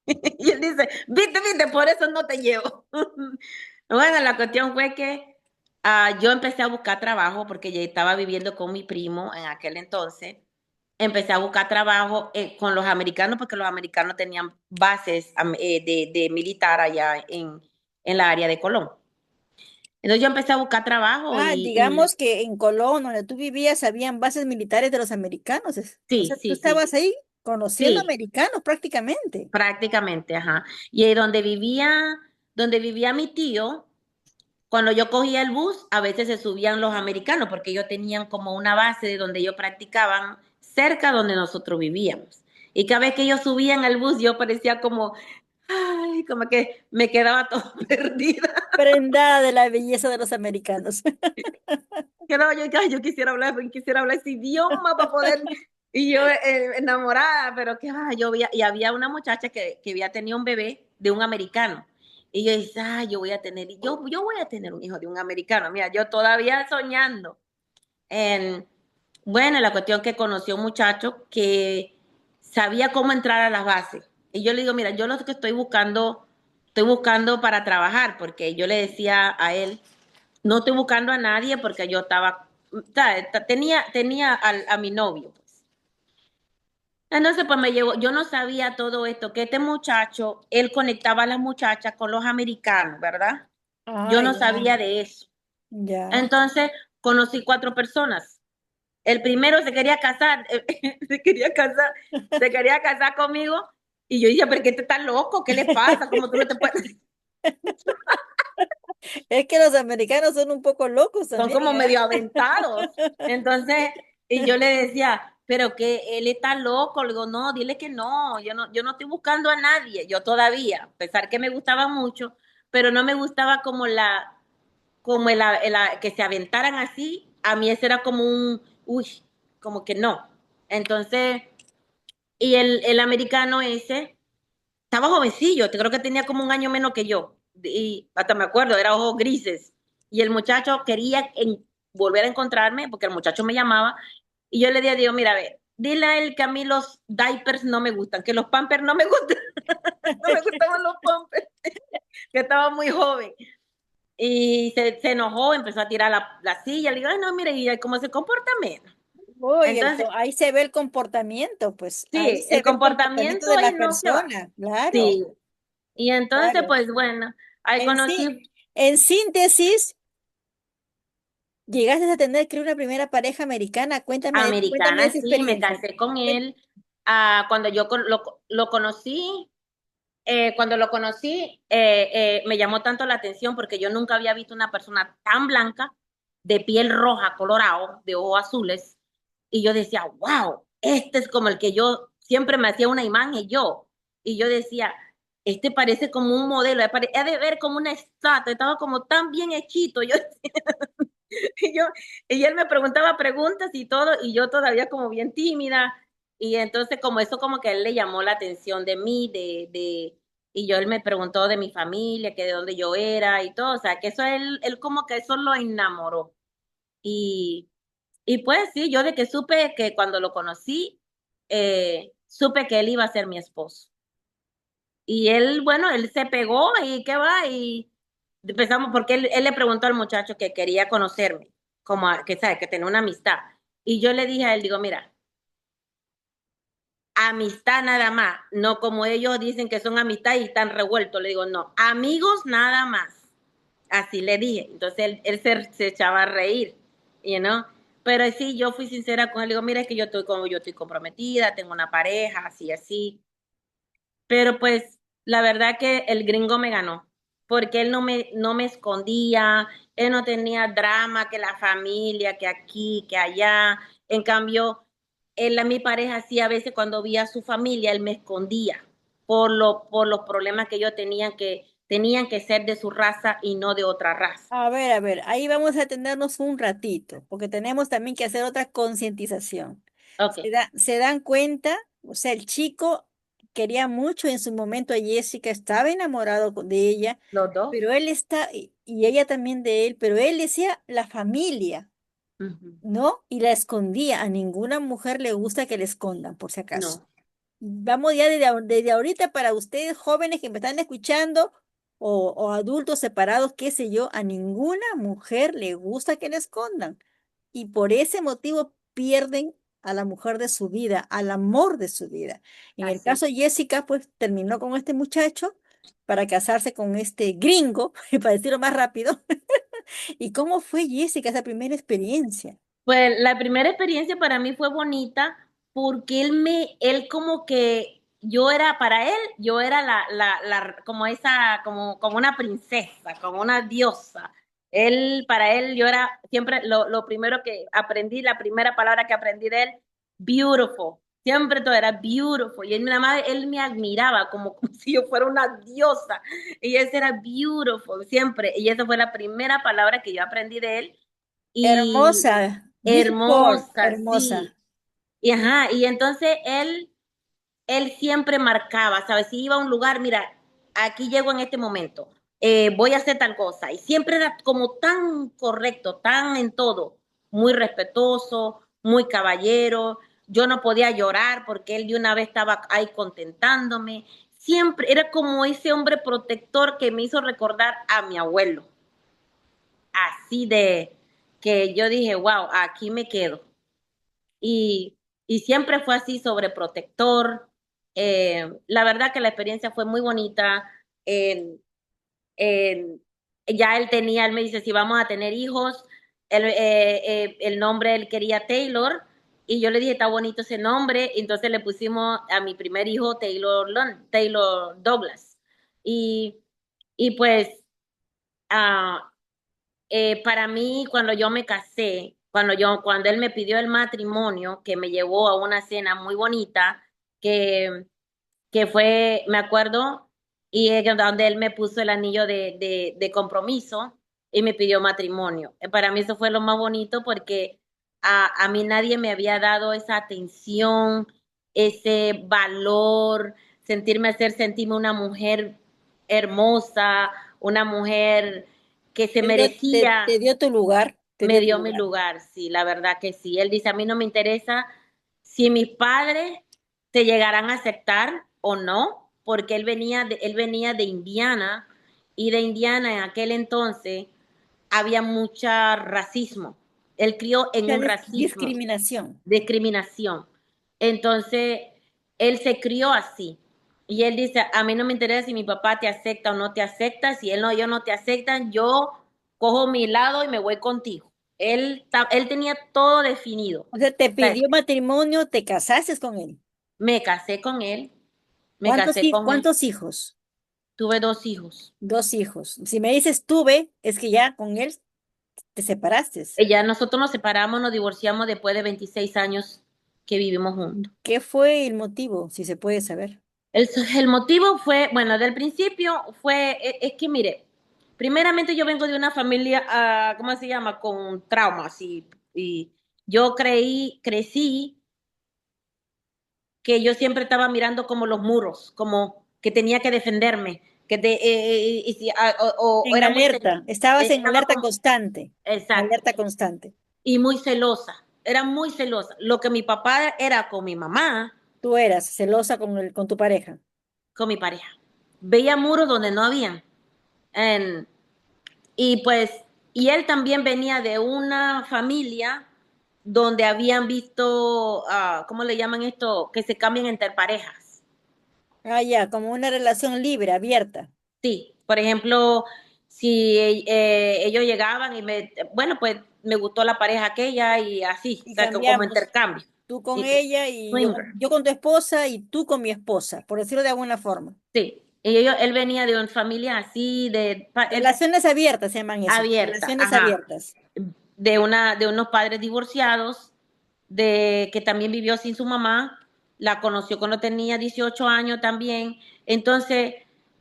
y él dice, viste, por eso no te llevo. Bueno, la cuestión fue que yo empecé a buscar trabajo porque ya estaba viviendo con mi primo en aquel entonces. Empecé a buscar trabajo con los americanos porque los americanos tenían bases de militar allá en la área de Colón. Entonces yo empecé a buscar trabajo Ah, digamos que en Colón, donde tú vivías, habían bases militares de los americanos. O sí, sea, ¿tú sí, sí. estabas ahí? conociendo Sí, americanos prácticamente. prácticamente, ajá. Y ahí donde vivía mi tío, cuando yo cogía el bus, a veces se subían los americanos, porque ellos tenían como una base de donde ellos practicaban cerca donde nosotros vivíamos. Y cada vez que ellos subían al bus, yo parecía como, ay, como que me quedaba todo perdida. Prendada de la belleza de los americanos. Que no, yo quisiera hablar ese idioma para poder, y yo enamorada, pero que va, yo había, y había una muchacha que había tenido un bebé de un americano. Y yo decía, yo voy a tener, yo voy a tener un hijo de un americano. Mira, yo todavía soñando. En, bueno, la cuestión que conoció un muchacho que sabía cómo entrar a las bases. Y yo le digo, mira, yo lo que estoy buscando para trabajar, porque yo le decía a él, no estoy buscando a nadie porque yo estaba, ¿sabes? Tenía a mi novio. Pues. Entonces, pues me llevó, yo no sabía todo esto, que este muchacho, él conectaba a las muchachas con los americanos, ¿verdad? Ah, Yo no ya, sabía de eso. ya. Entonces, conocí cuatro personas. El primero se quería casar, se quería casar conmigo. Y yo dije, pero ¿qué te estás loco? ¿Qué le pasa? ¿Cómo tú no te puedes? Es que los americanos son un poco locos Son también, como medio aventados. Entonces, y yo le decía, pero que él está loco. Le digo, no, dile que no, yo no estoy buscando a nadie. Yo todavía, a pesar que me gustaba mucho, pero no me gustaba como que se aventaran así. A mí ese era como uy, como que no. Entonces, y el americano ese estaba jovencillo, te creo que tenía como un año menos que yo. Y hasta me acuerdo, era ojos grises. Y el muchacho quería volver a encontrarme porque el muchacho me llamaba. Y yo le dije, digo, mira, a ver, dile a él que a mí los diapers no me gustan, que los pampers no me gustan. No me gustaban los pampers, que estaba muy joven. Y se enojó, empezó a tirar la silla. Le digo, ay, no, mire, y cómo se comporta menos. Uy, Entonces, ahí se ve el comportamiento, pues ahí sí, se el ve el comportamiento comportamiento de ahí la no se va. persona, claro, Sí. Y entonces, claro. pues bueno, ahí En sí, conocí en síntesis, llegaste a tener, creo, una primera pareja americana. Cuéntame de americana, esa sí, me experiencia. casé con Cuen- él. Cuando lo conocí, me llamó tanto la atención porque yo nunca había visto una persona tan blanca, de piel roja, colorado, de ojos azules. Y yo decía, wow, este es como el que yo siempre me hacía una imagen yo. Y yo decía, este parece como un modelo, he de ver como una estatua, estaba como tan bien hechito. Yo Y, yo, y él me preguntaba preguntas y todo, y yo todavía como bien tímida. Y entonces como eso como que a él le llamó la atención de mí, y él me preguntó de mi familia, que de dónde yo era y todo. O sea, que eso él como que eso lo enamoró. Y, y pues sí, yo de que supe que cuando lo conocí, supe que él iba a ser mi esposo. Y él, bueno, él se pegó y qué va, y empezamos porque él le preguntó al muchacho que quería conocerme, como que sabe, que tenía una amistad. Y yo le dije a él, digo, mira, amistad nada más, no como ellos dicen que son amistad y están revueltos. Le digo, no, amigos nada más. Así le dije. Entonces él se echaba a reír, you know. Pero sí, yo fui sincera con él. Le digo, mira, es que yo estoy comprometida, tengo una pareja, así, así. Pero pues la verdad que el gringo me ganó, porque él no me escondía, él no tenía drama, que la familia, que aquí, que allá. En cambio, mi pareja sí a veces cuando veía a su familia, él me escondía por los problemas que ellos tenían que ser de su raza y no de otra raza. a ver, ahí vamos a tenernos un ratito, porque tenemos también que hacer otra concientización. Ok, Se dan cuenta, o sea, el chico quería mucho en su momento a Jessica, estaba enamorado de ella, los dos. pero él y ella también de él, pero él decía la familia, Ujú. ¿no? Y la escondía. A ninguna mujer le gusta que le escondan, por si acaso. No, Vamos ya desde ahorita para ustedes jóvenes que me están escuchando o adultos separados, qué sé yo, a ninguna mujer le gusta que le escondan. Y por ese motivo pierden a la mujer de su vida, al amor de su vida. En el así. caso de Jessica, pues terminó con este muchacho para casarse con este gringo, para decirlo más rápido. ¿Y cómo fue Jessica esa primera experiencia? Pues la primera experiencia para mí fue bonita porque él como que yo era para él, yo era como esa, como una princesa, como una diosa. Para él, yo era siempre lo primero que aprendí, la primera palabra que aprendí de él, beautiful. Siempre todo era beautiful. Y él, nada más, él me admiraba como si yo fuera una diosa. Y ese era beautiful, siempre. Y esa fue la primera palabra que yo aprendí de él. Y Hermosa, beautiful, hermosa, hermosa. sí. Y ajá, y entonces él siempre marcaba, ¿sabes? Si iba a un lugar, mira, aquí llego en este momento, voy a hacer tal cosa. Y siempre era como tan correcto, tan en todo, muy respetuoso, muy caballero. Yo no podía llorar porque él de una vez estaba ahí contentándome. Siempre era como ese hombre protector que me hizo recordar a mi abuelo. Así de que yo dije, wow, aquí me quedo. Y, y siempre fue así sobreprotector. La verdad que la experiencia fue muy bonita. Eh, eh, ya él me dice, si vamos a tener hijos, el nombre él quería Taylor, y yo le dije, está bonito ese nombre, entonces le pusimos a mi primer hijo Taylor Douglas. Y, y pues ah, para mí, cuando yo me casé, cuando él me pidió el matrimonio, que me llevó a una cena muy bonita, que, que fue, me acuerdo, y donde él me puso el anillo de compromiso y me pidió matrimonio. Para mí eso fue lo más bonito porque a mí nadie me había dado esa atención, ese valor, sentirme una mujer hermosa, una mujer que se Te merecía, dio tu lugar, te me dio tu dio mi lugar. lugar, sí, la verdad que sí. Él dice, a mí no me interesa si mis padres te llegarán a aceptar o no, porque él venía de Indiana y de Indiana en aquel entonces había mucho racismo. Él crió en Mucha un racismo, discriminación. discriminación. Entonces, él se crió así. Y él dice, a mí no me interesa si mi papá te acepta o no te acepta, si yo no te aceptan, yo cojo mi lado y me voy contigo. Él tenía todo definido. O sea, te O sea, pidió matrimonio, te casaste con él. me casé con él, me casé con él, ¿Cuántos hijos? tuve 2 hijos. Dos hijos. Si me dices tuve, es que ya con él te separaste. Ya nosotros nos separamos, nos divorciamos después de 26 años que vivimos juntos. ¿Qué fue el motivo, si se puede saber? El motivo fue, bueno, del principio fue, es que mire, primeramente yo vengo de una familia, ¿cómo se llama? Con traumas y yo crecí que yo siempre estaba mirando como los muros, como que tenía que defenderme, y o En era muy alerta, estabas en estaba alerta como, constante, exacto, alerta constante. y muy celosa, era muy celosa. Lo que mi papá era con mi mamá, Tú eras celosa con tu pareja. con mi pareja. Veía muros donde no habían. En- y pues, y él también venía de una familia donde habían visto, ¿cómo le llaman esto? Que se cambian entre parejas. Ah, ya, como una relación libre, abierta. Sí, por ejemplo, si ellos llegaban bueno, pues me gustó la pareja aquella y así, o Y sea, como cambiamos, intercambio. tú con Y, ella y swinger. yo con tu esposa y tú con mi esposa, por decirlo de alguna forma. Sí, él venía de una familia así, Relaciones abiertas se llaman eso, abierta, relaciones ajá, abiertas. de unos padres divorciados, de que también vivió sin su mamá, la conoció cuando tenía 18 años también. Entonces,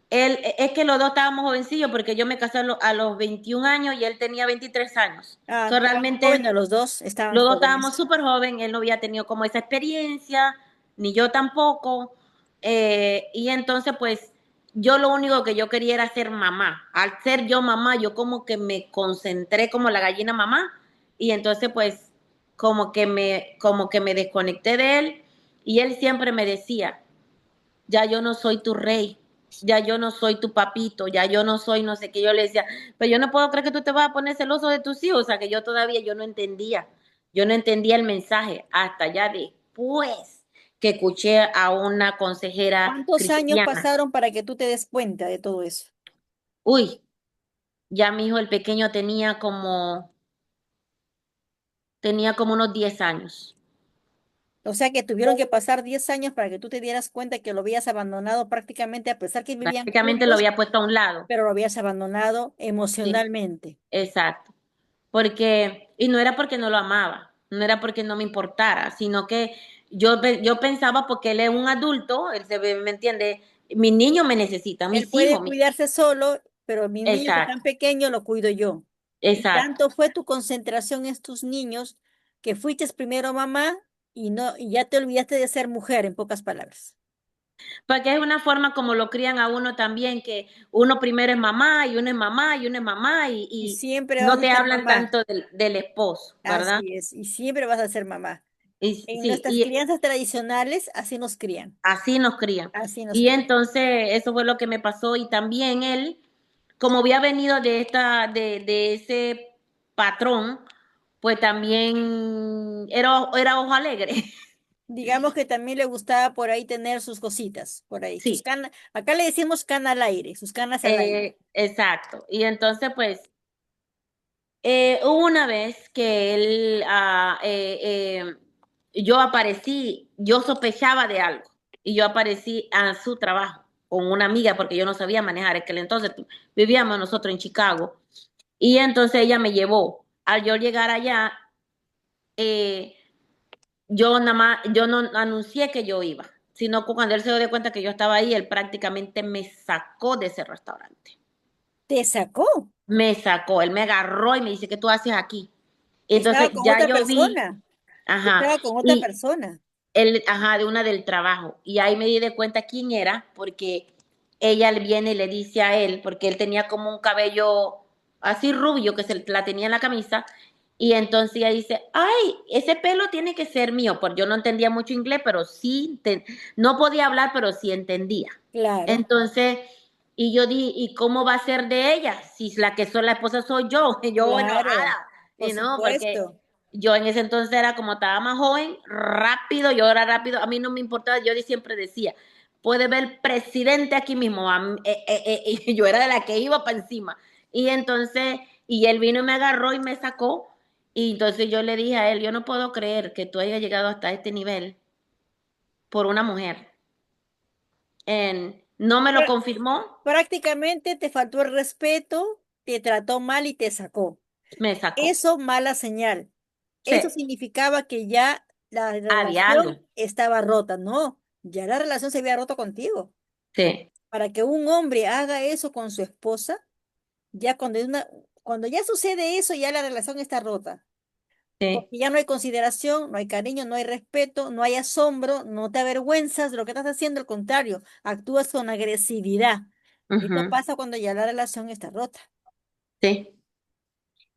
es que los dos estábamos jovencillos porque yo me casé a los 21 años y él tenía 23 años. Ah, Entonces, estaban jóvenes realmente los dos, estaban los dos estábamos jóvenes. súper jóvenes, él no había tenido como esa experiencia, ni yo tampoco. Y entonces, pues, yo lo único que yo quería era ser mamá. Al ser yo mamá, yo como que me concentré como la gallina mamá. Y entonces, pues, como que me desconecté de él. Y él siempre me decía, ya yo no soy tu rey, ya yo no soy tu papito, ya yo no soy no sé qué. Yo le decía, pero yo no puedo creer que tú te vas a poner celoso de tus hijos, o sea que yo no entendía el mensaje hasta ya después que escuché a una consejera ¿Cuántos años cristiana. pasaron para que tú te des cuenta de todo eso? Uy, ya mi hijo el pequeño tenía como unos 10 años. O sea que tuvieron que pasar 10 años para que tú te dieras cuenta que lo habías abandonado prácticamente a pesar que vivían Prácticamente lo juntos, había puesto a un lado. pero lo habías abandonado Sí, emocionalmente. exacto. Porque, y no era porque no lo amaba, no era porque no me importara, sino que yo pensaba porque él es un adulto, me entiende, mi niño me necesita, Él mis puede hijos, cuidarse solo, pero mi niño que es tan exacto, pequeño lo cuido yo. Y exacto. tanto fue tu concentración en tus niños que fuiste primero mamá y ya te olvidaste de ser mujer, en pocas palabras. Porque es una forma como lo crían a uno también, que uno primero es mamá y uno es mamá y uno es mamá Y y siempre no vas a te ser hablan mamá. tanto del esposo, ¿verdad? Así es, y siempre vas a ser mamá. En Sí, nuestras crianzas tradicionales, así nos crían, así nos crían. así nos Y crían. entonces eso fue lo que me pasó y también él, como había venido de ese patrón, pues también era ojo alegre. Digamos que también le gustaba por ahí tener sus cositas, por ahí, sus Sí, canas, acá le decimos cana al aire, sus canas al aire. exacto. Y entonces pues hubo una vez que yo aparecí, yo sospechaba de algo y yo aparecí a su trabajo con una amiga porque yo no sabía manejar. Es que entonces vivíamos nosotros en Chicago y entonces ella me llevó. Al yo llegar allá, eh, yo nada más, yo no anuncié que yo iba, sino que cuando él se dio cuenta que yo estaba ahí, él prácticamente me sacó de ese restaurante. Te sacó, Me sacó, él me agarró y me dice, ¿qué tú haces aquí? Entonces estaba con ya otra yo vi, persona, ajá, estaba con otra y persona. él, ajá, de una del trabajo. Y ahí me di de cuenta quién era, porque ella le viene y le dice a él, porque él tenía como un cabello así rubio que se la tenía en la camisa, y entonces ella dice, ay, ese pelo tiene que ser mío, porque yo no entendía mucho inglés, pero sí, no podía hablar, pero sí entendía. Claro, Entonces, y yo di, ¿y cómo va a ser de ella? Si la que soy la esposa soy yo, yo claro, enojada, por y no, porque supuesto. yo en ese entonces era como estaba más joven, rápido, yo era rápido, a mí no me importaba, yo siempre decía, puede ver el presidente aquí mismo, y yo era de la que iba para encima. Y entonces, y él vino y me agarró y me sacó, y entonces yo le dije a él, yo no puedo creer que tú hayas llegado hasta este nivel por una mujer. No me lo Prá- confirmó, Prácticamente te faltó el respeto, te trató mal y te sacó. me sacó. Eso, mala señal. Sí, Eso significaba que ya la había algo. relación estaba rota. No, ya la relación se había roto contigo. Sí, Para que un hombre haga eso con su esposa, ya cuando ya sucede eso, ya la relación está rota. sí. Porque ya no hay consideración, no hay cariño, no hay respeto, no hay asombro, no te avergüenzas de lo que estás haciendo, al contrario, actúas con agresividad. Eso Ujú, pasa cuando ya la relación está rota. sí.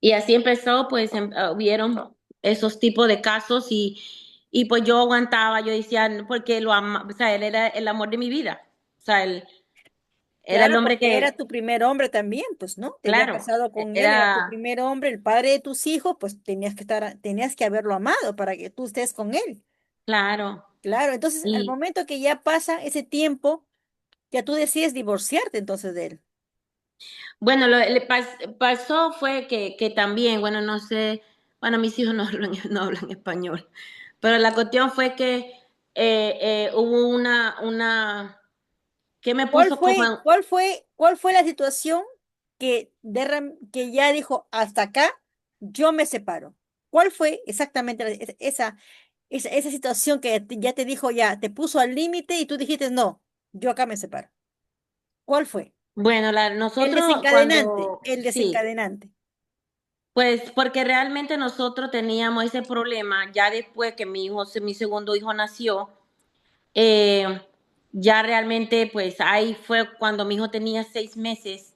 Y así empezó, pues hubieron esos tipos de casos y pues yo aguantaba, yo decía, "No", porque lo ama, o sea, él era el amor de mi vida. O sea, él era el Claro, hombre porque era que, tu primer hombre también, pues, ¿no? Te había claro, casado con él, era tu era, primer hombre, el padre de tus hijos, pues tenías que haberlo amado para que tú estés con él. claro. Claro, entonces al Y momento que ya pasa ese tiempo, ya tú decides divorciarte entonces de él. bueno, pasó fue que también, bueno, no sé, bueno, mis hijos no hablan, no hablan español, pero la cuestión fue que hubo que me puso como, Cuál fue la situación que ya dijo, hasta acá, yo me separo? ¿Cuál fue exactamente esa situación que ya te dijo, ya, te puso al límite y tú dijiste, no, yo acá me separo? ¿Cuál fue? bueno, nosotros cuando, El sí, desencadenante. pues porque realmente nosotros teníamos ese problema ya después que mi hijo, mi segundo hijo nació, eh, ya realmente pues ahí fue cuando mi hijo tenía 6 meses,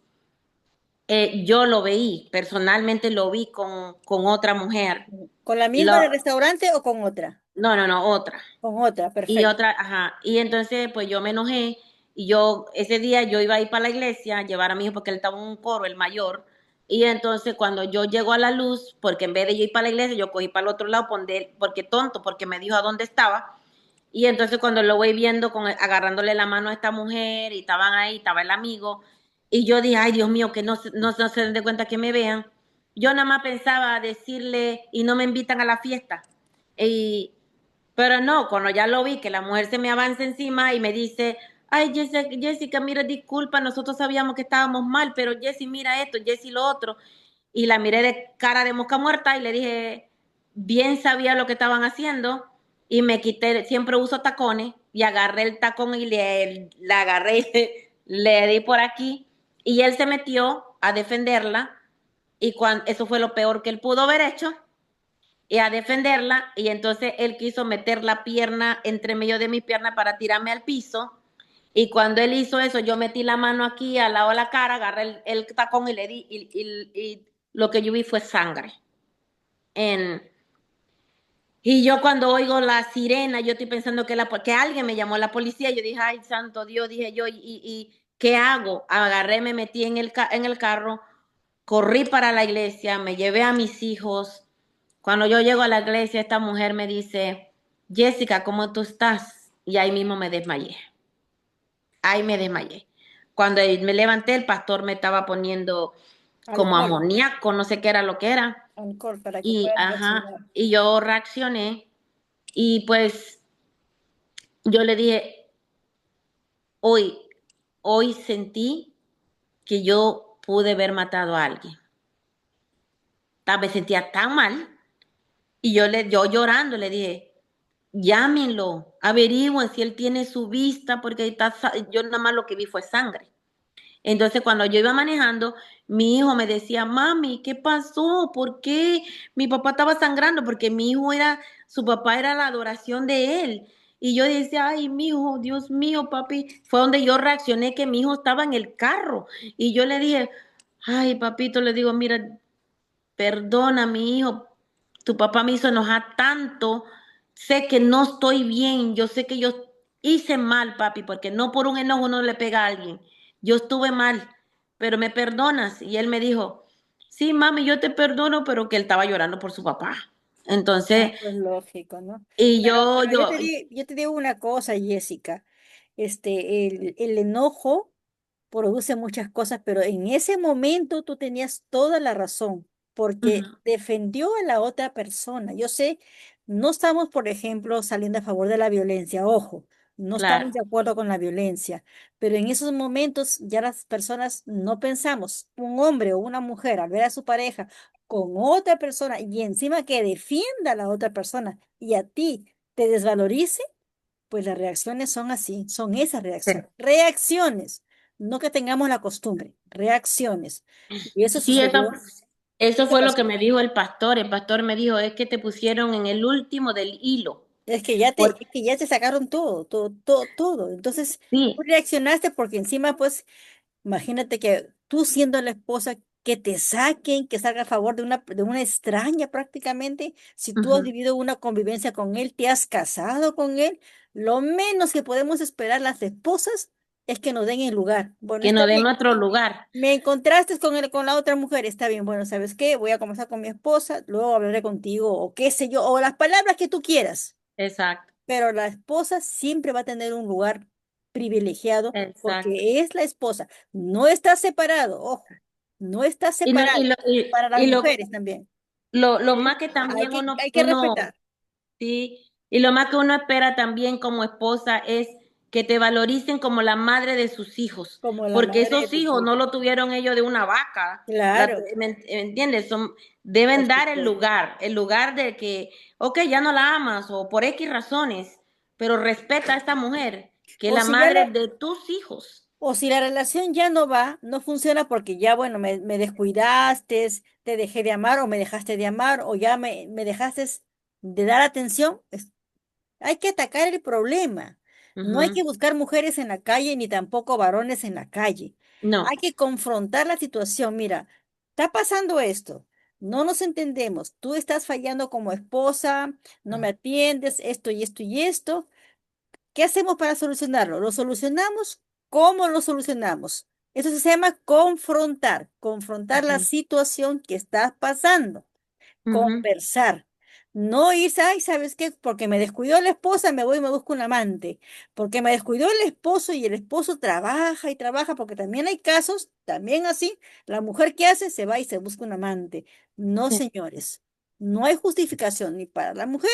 yo lo veí, personalmente lo vi con otra mujer. ¿Con la Lo, misma del restaurante o con otra? no, no, no, otra. Con otra, Y perfecto. otra, ajá. Y entonces, pues yo me enojé y yo, ese día yo iba a ir para la iglesia, a llevar a mi hijo porque él estaba en un coro, el mayor. Y entonces cuando yo llego a la luz, porque en vez de yo ir para la iglesia, yo cogí para el otro lado, porque tonto, porque me dijo a dónde estaba. Y entonces cuando lo voy viendo, agarrándole la mano a esta mujer, y estaban ahí, estaba el amigo, y yo dije, ay Dios mío, que no se den de cuenta que me vean. Yo nada más pensaba decirle, y no me invitan a la fiesta. Y Pero no, cuando ya lo vi, que la mujer se me avanza encima y me dice, ay, Jessica, Jessica, mira, disculpa, nosotros sabíamos que estábamos mal, pero Jessy, mira esto, Jessy lo otro. Y la miré de cara de mosca muerta y le dije, bien sabía lo que estaban haciendo y me quité, siempre uso tacones y agarré el tacón y le agarré y le di por aquí y él se metió a defenderla y cuando, eso fue lo peor que él pudo haber hecho y a defenderla y entonces él quiso meter la pierna entre medio de mi pierna para tirarme al piso y cuando él hizo eso yo metí la mano aquí al lado de la cara, agarré el tacón y le di y lo que yo vi fue sangre. En, y yo cuando oigo la sirena, yo estoy pensando que alguien me llamó a la policía, yo dije, ay, santo Dios, dije yo, y ¿qué hago? Agarré, me metí en el carro, corrí para la iglesia, me llevé a mis hijos. Cuando yo llego a la iglesia, esta mujer me dice, Jessica, ¿cómo tú estás? Y ahí mismo me desmayé. Ahí me desmayé. Cuando me levanté, el pastor me estaba poniendo como Alcohol, amoníaco, no sé qué era lo que era. alcohol para que Y, puedas ajá, reaccionar. y yo reaccioné y pues yo le dije, hoy, hoy sentí que yo pude haber matado a alguien. Tal vez sentía tan mal y yo llorando le dije, llámenlo, averigüen si él tiene su vista porque yo nada más lo que vi fue sangre. Entonces, cuando yo iba manejando, mi hijo me decía, mami, ¿qué pasó? ¿Por qué mi papá estaba sangrando? Porque su papá era la adoración de él. Y yo decía, ay, mi hijo, Dios mío, papi. Fue donde yo reaccioné que mi hijo estaba en el carro. Y yo le dije, ay, papito, le digo, mira, perdona, mi hijo, tu papá me hizo enojar tanto. Sé que no estoy bien. Yo sé que yo hice mal, papi, porque no por un enojo uno le pega a alguien. Yo estuve mal, pero me perdonas. Y él me dijo, sí, mami, yo te perdono, pero que él estaba llorando por su papá. Ah, Entonces, pues lógico, ¿no? y Pero yo te digo una cosa, Jessica. El enojo produce muchas cosas, pero en ese momento tú tenías toda la razón, porque ujú, defendió a la otra persona. Yo sé, no estamos, por ejemplo, saliendo a favor de la violencia, ojo, no estamos claro, de acuerdo con la violencia, pero en esos momentos ya las personas no pensamos, un hombre o una mujer al ver a su pareja con otra persona y encima que defienda a la otra persona y a ti te desvalorice, pues las reacciones son así, son esas reacciones. Reacciones, no que tengamos la costumbre, reacciones. Y eso sí, sucedió. eso ¿Qué fue lo pasó? que me dijo el pastor. El pastor me dijo, es que te pusieron en el último del hilo. Es que ya te sacaron todo, todo, todo, todo. Entonces, tú Sí, reaccionaste porque encima, pues, imagínate que tú siendo la esposa, que te saquen, que salga a favor de una extraña prácticamente, si tú has ujú, vivido una convivencia con él, te has casado con él, lo menos que podemos esperar las esposas es que nos den el lugar. Bueno, que está nos den bien. otro lugar. Me encontraste con la otra mujer, está bien, bueno, ¿sabes qué? Voy a conversar con mi esposa, luego hablaré contigo, o qué sé yo, o las palabras que tú quieras, Exacto, pero la esposa siempre va a tener un lugar privilegiado exacto. porque es la esposa. No está separado, ojo, no está Y, no, separado para las y mujeres también. lo ¿Sí? más que también Hay que respetar sí, y lo más que uno espera también como esposa es que te valoricen como la madre de sus hijos, como la porque madre de esos tus hijos no hijos. lo tuvieron ellos de una vaca, Claro, ¿me entiendes? por Deben dar supuesto. el lugar de que, ok, ya no la amas o por X razones, pero respeta a esta mujer, que es O la si ya madre la, de tus hijos. o si la relación ya no va, no funciona porque ya, bueno, me descuidaste, te dejé de amar o me dejaste de amar o ya me dejaste de dar atención. Hay que atacar el problema. No hay que Ujú. buscar mujeres en la calle ni tampoco varones en la calle. No. Hay que confrontar la situación. Mira, está pasando esto. No nos entendemos. Tú estás fallando como esposa, no me atiendes, esto y esto y esto. ¿Qué hacemos para solucionarlo? ¿Lo solucionamos? ¿Cómo lo solucionamos? Eso se llama confrontar, confrontar la Ujú, situación que está pasando, ujú, conversar. No irse, ay, ¿sabes qué? Porque me descuidó la esposa, me voy y me busco un amante. Porque me descuidó el esposo y el esposo trabaja y trabaja, porque también hay casos, también así, la mujer que hace se va y se busca un amante. No, sí, señores, no hay justificación ni para la mujer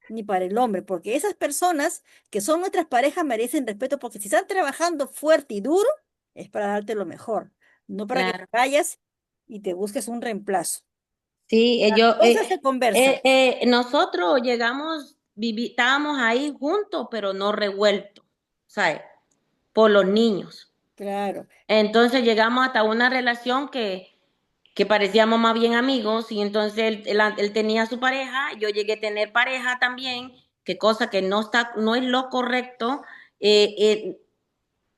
ni para el hombre, porque esas personas que son nuestras parejas merecen respeto, porque si están trabajando fuerte y duro, es para darte lo mejor, no para que te Claro. vayas y te busques un reemplazo. Sí, Las cosas se conversan. nosotros llegamos, estábamos ahí juntos, pero no revueltos, ¿sabes? Por los niños. Claro. Entonces llegamos hasta una relación que parecíamos más bien amigos y entonces él tenía su pareja, yo llegué a tener pareja también, que cosa que no está, no es lo correcto. eh, eh,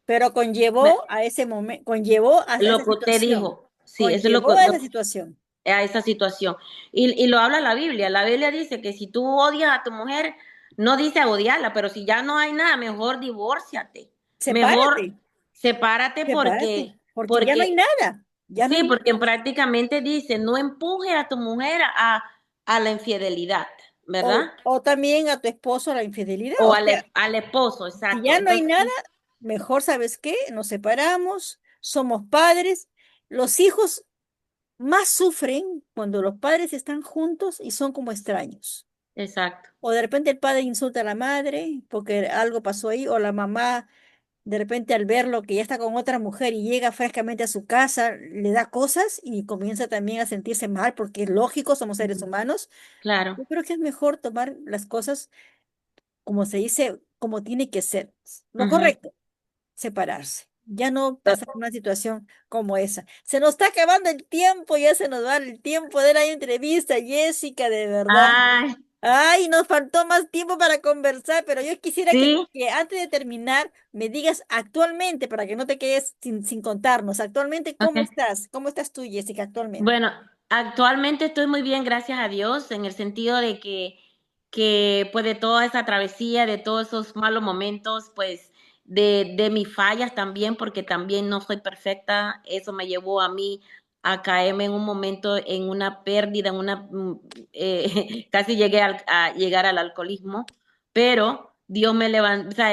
Pero me- conllevó a ese momento, conllevó a esa lo que usted situación, dijo, sí, eso es conllevó a esa situación. a esa situación. Y lo habla la Biblia. La Biblia dice que si tú odias a tu mujer, no dice odiarla, pero si ya no hay nada, mejor divórciate. Sepárate, Mejor sepárate sepárate, porque ya no hay porque, nada, ya no sí, hay porque nada. prácticamente dice, no empuje a tu mujer a la infidelidad, ¿verdad? O también a tu esposo la infidelidad. O O sea, al esposo, si exacto. ya no hay Entonces, nada, mejor, ¿sabes qué? Nos separamos, somos padres. Los hijos más sufren cuando los padres están juntos y son como extraños. exacto. O de repente el padre insulta a la madre porque algo pasó ahí, o la mamá de repente al verlo que ya está con otra mujer y llega frescamente a su casa, le da cosas y comienza también a sentirse mal porque es lógico, somos seres Ujú. humanos. Claro. Yo creo que es mejor tomar las cosas como se dice, como tiene que ser. Lo Ujú. correcto, separarse. Ya no pasar una situación como esa. Se nos está acabando el tiempo, ya se nos va el tiempo de la entrevista, Jessica, de verdad. Ay, Ay, nos faltó más tiempo para conversar, pero yo quisiera sí. que antes de terminar me digas actualmente, para que no te quedes sin contarnos, actualmente, ¿cómo Ok. estás? ¿Cómo estás tú, Jessica, actualmente? Bueno, actualmente estoy muy bien, gracias a Dios, en el sentido de que pues de toda esa travesía, de todos esos malos momentos, pues de mis fallas también, porque también no soy perfecta, eso me llevó a mí a caerme en un momento en una pérdida, casi llegué a llegar al alcoholismo, pero Dios me levantó, o sea,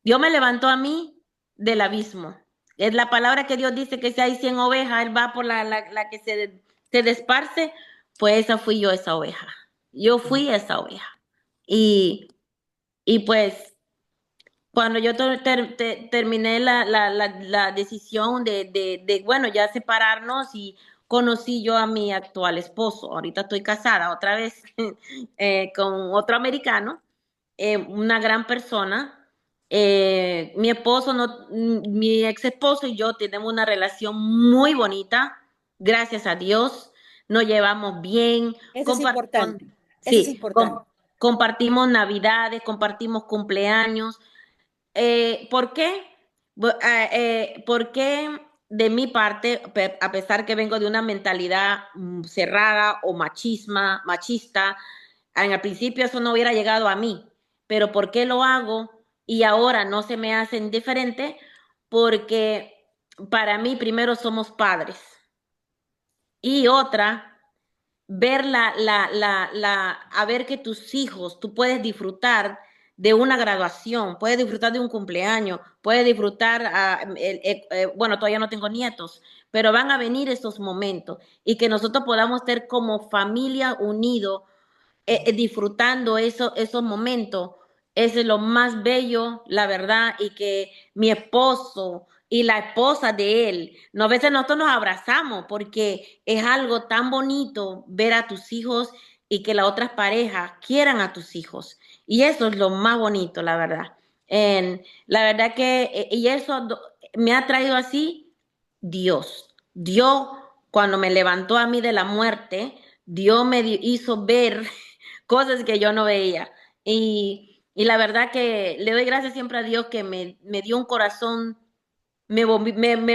Dios me levantó a mí del abismo. Es la palabra que Dios dice que si hay 100 ovejas, Él va por la que se desparce, pues esa fui yo, esa oveja. Yo fui esa oveja. Y, y pues cuando yo terminé la decisión bueno, ya separarnos y conocí yo a mi actual esposo. Ahorita estoy casada otra vez con otro americano, una gran persona. Mi esposo, no, mi ex esposo y yo tenemos una relación muy bonita, gracias a Dios. Nos llevamos bien, Eso es compartimos, importante, eso es sí, importante. compartimos navidades, compartimos cumpleaños. ¿Por qué? Porque de mi parte, a pesar que vengo de una mentalidad cerrada o machista, en el principio eso no hubiera llegado a mí, pero ¿por qué lo hago y ahora no se me hace indiferente? Porque para mí primero somos padres y otra ver a ver que tus hijos, tú puedes disfrutar de una graduación, puedes disfrutar de un cumpleaños, puedes disfrutar, bueno, todavía no tengo nietos, pero van a venir esos momentos y que nosotros podamos ser como familia unidos, disfrutando esos momentos. Eso es lo más bello, la verdad, y que mi esposo y la esposa de él, no, a veces nosotros nos abrazamos porque es algo tan bonito ver a tus hijos y que las otras parejas quieran a tus hijos. Y eso es lo más bonito, la verdad. La verdad que, y eso me ha traído así Dios. Dios, cuando me levantó a mí de la muerte, Dios me hizo ver cosas que yo no veía. Y la verdad que le doy gracias siempre a Dios que me dio un corazón, me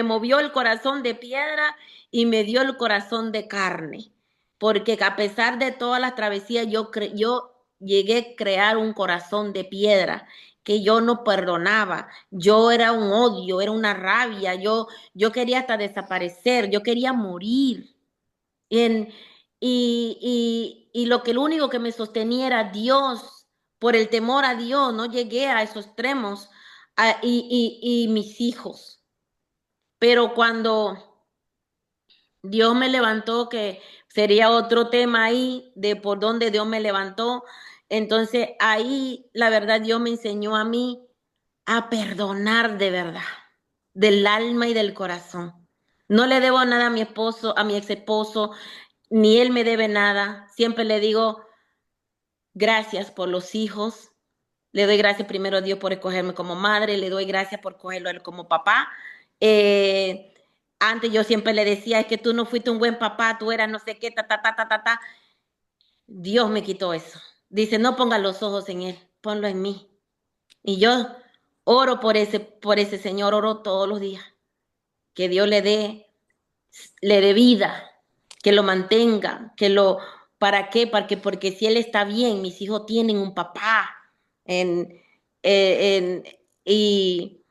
movió el corazón de piedra y me dio el corazón de carne. Porque a pesar de todas las travesías, yo llegué a crear un corazón de piedra que yo no perdonaba. Yo era un odio, era una rabia. Yo quería hasta desaparecer, yo quería morir. En, y lo único que me sostenía era Dios, por el temor a Dios, no llegué a esos extremos, y mis hijos. Pero cuando Dios me levantó, que sería otro tema ahí, de por dónde Dios me levantó, Entonces ahí la verdad Dios me enseñó a mí a perdonar de verdad, del alma y del corazón. No le debo nada a mi esposo, a mi ex esposo, ni él me debe nada. Siempre le digo gracias por los hijos. Le doy gracias primero a Dios por escogerme como madre, le doy gracias por cogerlo a él como papá. Eh, Antes yo siempre le decía, es que tú no fuiste un buen papá, tú eras no sé qué, ta, ta, ta, ta, ta, ta. Dios me quitó eso. Dice, no ponga los ojos en él, ponlo en mí. Y yo oro por ese Señor, oro todos los días. Que Dios le dé vida, que lo mantenga, ¿para qué? Porque si él está bien, mis hijos tienen un papá. En, en, y,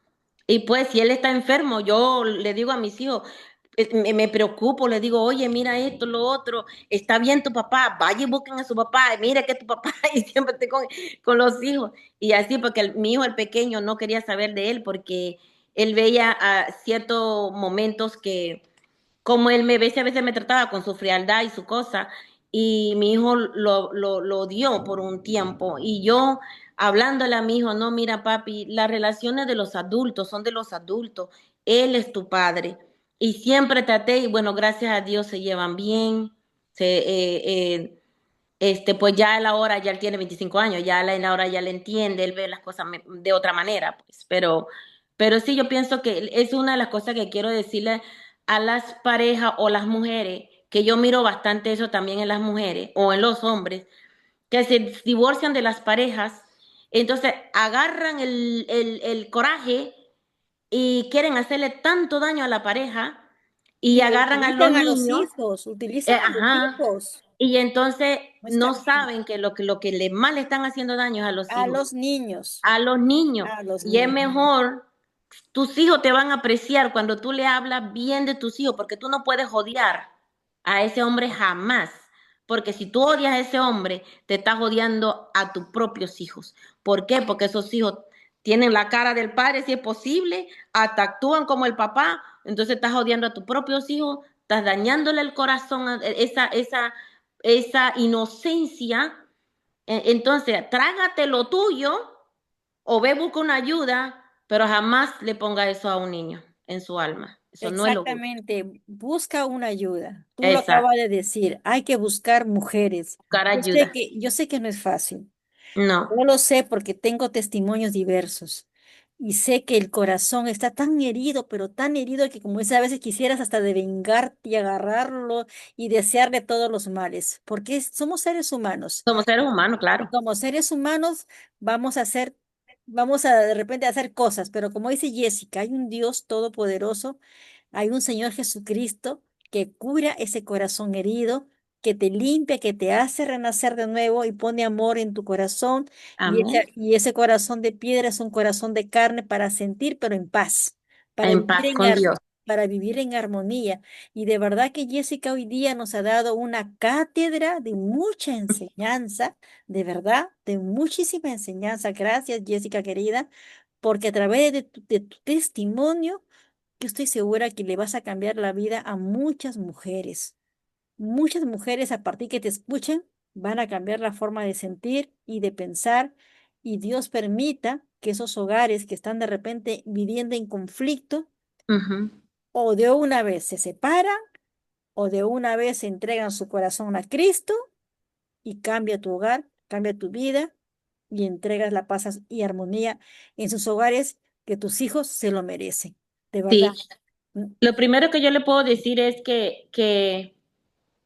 y pues si él está enfermo, yo le digo a mis hijos, me preocupo, le digo, oye, mira esto, lo otro, está bien tu papá, vaya y busquen a su papá, mira que tu papá, y siempre estoy con los hijos. Y así, porque mi hijo, el pequeño, no quería saber de él, porque él veía a ciertos momentos que, como él me ve, a veces me trataba con su frialdad y su cosa, y mi hijo lo odió por un tiempo, y yo hablándole a mi hijo, no, mira papi, las relaciones de los adultos son de los adultos, él es tu padre, y siempre traté, y bueno, gracias a Dios se llevan bien, pues ya a la hora, ya él tiene 25 años, ya a la hora ya le entiende, él ve las cosas de otra manera, pues, pero sí, yo pienso que es una de las cosas que quiero decirle a las parejas o las mujeres, que yo miro bastante eso también en las mujeres o en los hombres, que se divorcian de las parejas, entonces agarran el coraje y quieren hacerle tanto daño a la pareja y Y agarran a los utilizan a los niños, hijos, utilizan a los ajá, hijos. y entonces No está no bien. saben que lo que le más le están haciendo daño es a los A hijos, los niños, a los niños. a los Y es niños. mejor, tus hijos te van a apreciar cuando tú le hablas bien de tus hijos, porque tú no puedes odiar a ese hombre jamás. Porque si tú odias a ese hombre, te estás odiando a tus propios hijos. ¿Por qué? Porque esos hijos tienen la cara del padre, si es posible, hasta actúan como el papá, entonces estás odiando a tus propios hijos, estás dañándole el corazón, esa inocencia. Entonces, trágate lo tuyo o ve, busca una ayuda, pero jamás le ponga eso a un niño en su alma. Eso no es lo justo. Exactamente, busca una ayuda. Tú lo Exacto. acabas de decir, hay que buscar mujeres. Buscar ayuda. Yo sé que no es fácil. No. Yo lo sé porque tengo testimonios diversos y sé que el corazón está tan herido, pero tan herido que como dice, a veces quisieras hasta de vengarte y agarrarlo y desearle todos los males, porque somos seres humanos. Somos seres humanos, Y claro. como seres humanos vamos a hacer, vamos a de repente a hacer cosas, pero como dice Jessica, hay un Dios todopoderoso, hay un Señor Jesucristo que cura ese corazón herido, que te limpia, que te hace renacer de nuevo y pone amor en tu corazón. Amén. Y ese corazón de piedra es un corazón de carne para sentir, pero en paz, para En vivir paz con Dios. para vivir en armonía. Y de verdad que Jessica hoy día nos ha dado una cátedra de mucha enseñanza, de verdad, de muchísima enseñanza. Gracias, Jessica querida, porque a través de tu testimonio, yo estoy segura que le vas a cambiar la vida a muchas mujeres. Muchas mujeres a partir que te escuchen van a cambiar la forma de sentir y de pensar y Dios permita que esos hogares que están de repente viviendo en conflicto Ujú, o de una vez se separan o de una vez entregan su corazón a Cristo y cambia tu hogar, cambia tu vida y entregas la paz y armonía en sus hogares que tus hijos se lo merecen. De verdad. sí. Lo primero que yo le puedo decir es que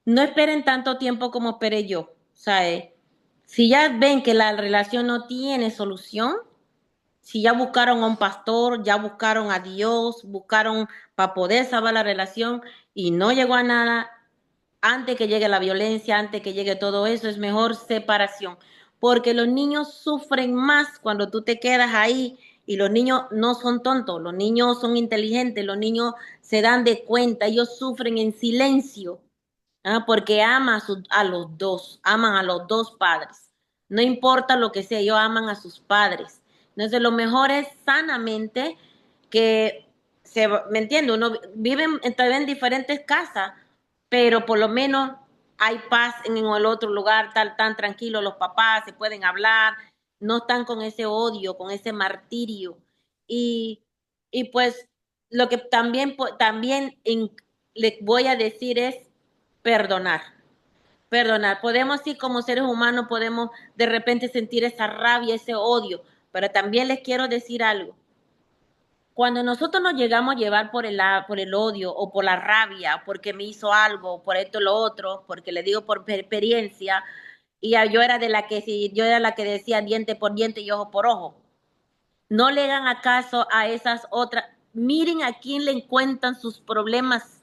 no esperen tanto tiempo como esperé yo. O sea, si ya ven que la relación no tiene solución, si ya buscaron a un pastor, ya buscaron a Dios, buscaron para poder salvar la relación y no llegó a nada, antes que llegue la violencia, antes que llegue todo eso, es mejor separación, porque los niños sufren más cuando tú te quedas ahí y los niños no son tontos, los niños son inteligentes, los niños se dan de cuenta, ellos sufren en silencio, porque aman a los dos, aman a los dos padres, no importa lo que sea, ellos aman a sus padres. Entonces lo mejor es sanamente que ¿me entiende? Uno vive todavía en diferentes casas, pero por lo menos hay paz en el otro lugar, tan tranquilo, los papás se pueden hablar, no están con ese odio, con ese martirio. Y, y pues lo que también le voy a decir es perdonar. Perdonar. Podemos sí, como seres humanos, podemos de repente sentir esa rabia, ese odio, pero también les quiero decir algo. Cuando nosotros nos llegamos a llevar por el odio o por la rabia, porque me hizo algo, por esto o lo otro, porque le digo por experiencia, y yo era de la que si yo era la que decía diente por diente y ojo por ojo. No le hagan acaso a esas otras. Miren a quién le encuentran sus problemas.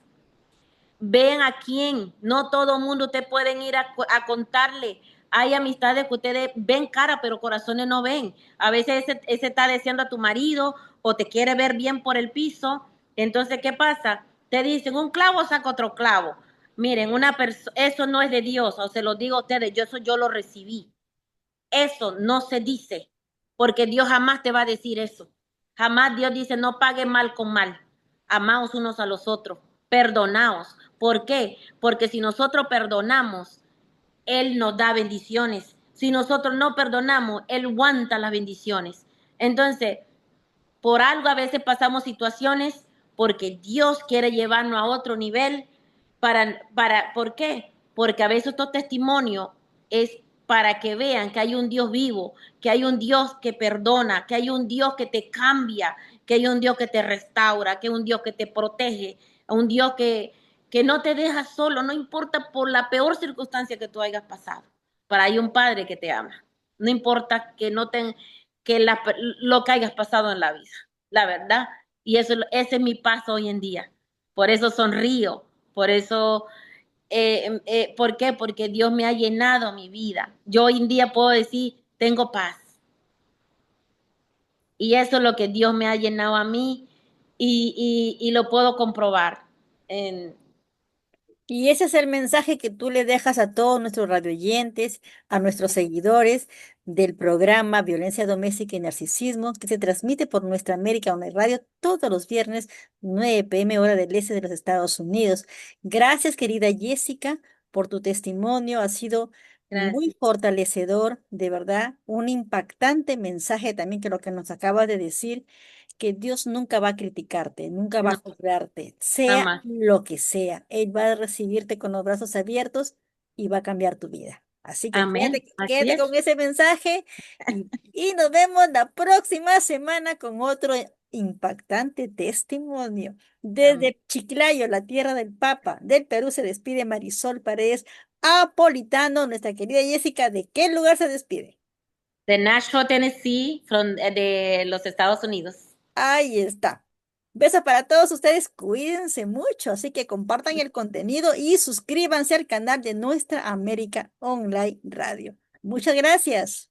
Ven a quién. No todo el mundo te pueden ir a contarle. Hay amistades que ustedes ven cara, pero corazones no ven. A veces ese está deseando a tu marido o te quiere ver bien por el piso. Entonces, ¿qué pasa? Te dicen, un clavo saca otro clavo. Miren, eso no es de Dios, o se lo digo a ustedes, yo lo recibí. Eso no se dice, porque Dios jamás te va a decir eso. Jamás Dios dice, no pague mal con mal. Amaos unos a los otros, perdonaos. ¿Por qué? Porque si nosotros perdonamos, Él nos da bendiciones. Si nosotros no perdonamos, Él aguanta las bendiciones. Entonces, por algo a veces pasamos situaciones porque Dios quiere llevarnos a otro nivel. ¿Por qué? Porque a veces estos testimonios es para que vean que hay un Dios vivo, que hay un Dios que perdona, que hay un Dios que te cambia, que hay un Dios que te restaura, que hay un Dios que te protege, un Dios que no te deja solo, no importa por la peor circunstancia que tú hayas pasado. Pero hay un Padre que te ama. No importa que no te, lo que hayas pasado en la vida, la verdad. Y ese es mi paso hoy en día. Por eso sonrío, por eso, ¿por qué? Porque Dios me ha llenado mi vida. Yo hoy en día puedo decir, tengo paz. Y eso es lo que Dios me ha llenado a mí y lo puedo comprobar. En, Y ese es el mensaje que tú le dejas a todos nuestros radioyentes, a nuestros seguidores del programa Violencia Doméstica y Narcisismo, que se transmite por nuestra América Online Radio todos los viernes, 9 p.m. hora del este de los Estados Unidos. Gracias, querida Jessica, por tu testimonio. Ha sido muy Gracias. fortalecedor, de verdad, un impactante mensaje también que lo que nos acabas de decir, que Dios nunca va a criticarte, nunca va a No, juzgarte, sea jamás. lo que sea. Él va a recibirte con los brazos abiertos y va a cambiar tu vida. Así que Amén. Así quédate con es. ese mensaje y nos vemos la próxima semana con otro impactante testimonio. Amén. Desde Chiclayo, la tierra del Papa, del Perú, se despide Marisol Paredes Apolitano, nuestra querida Jessica. ¿De qué lugar se despide? De Nashville, Tennessee, de los Estados Unidos. Ahí está. Besos para todos ustedes, cuídense mucho, así que compartan el contenido y suscríbanse al canal de Nuestra América Online Radio. Muchas gracias.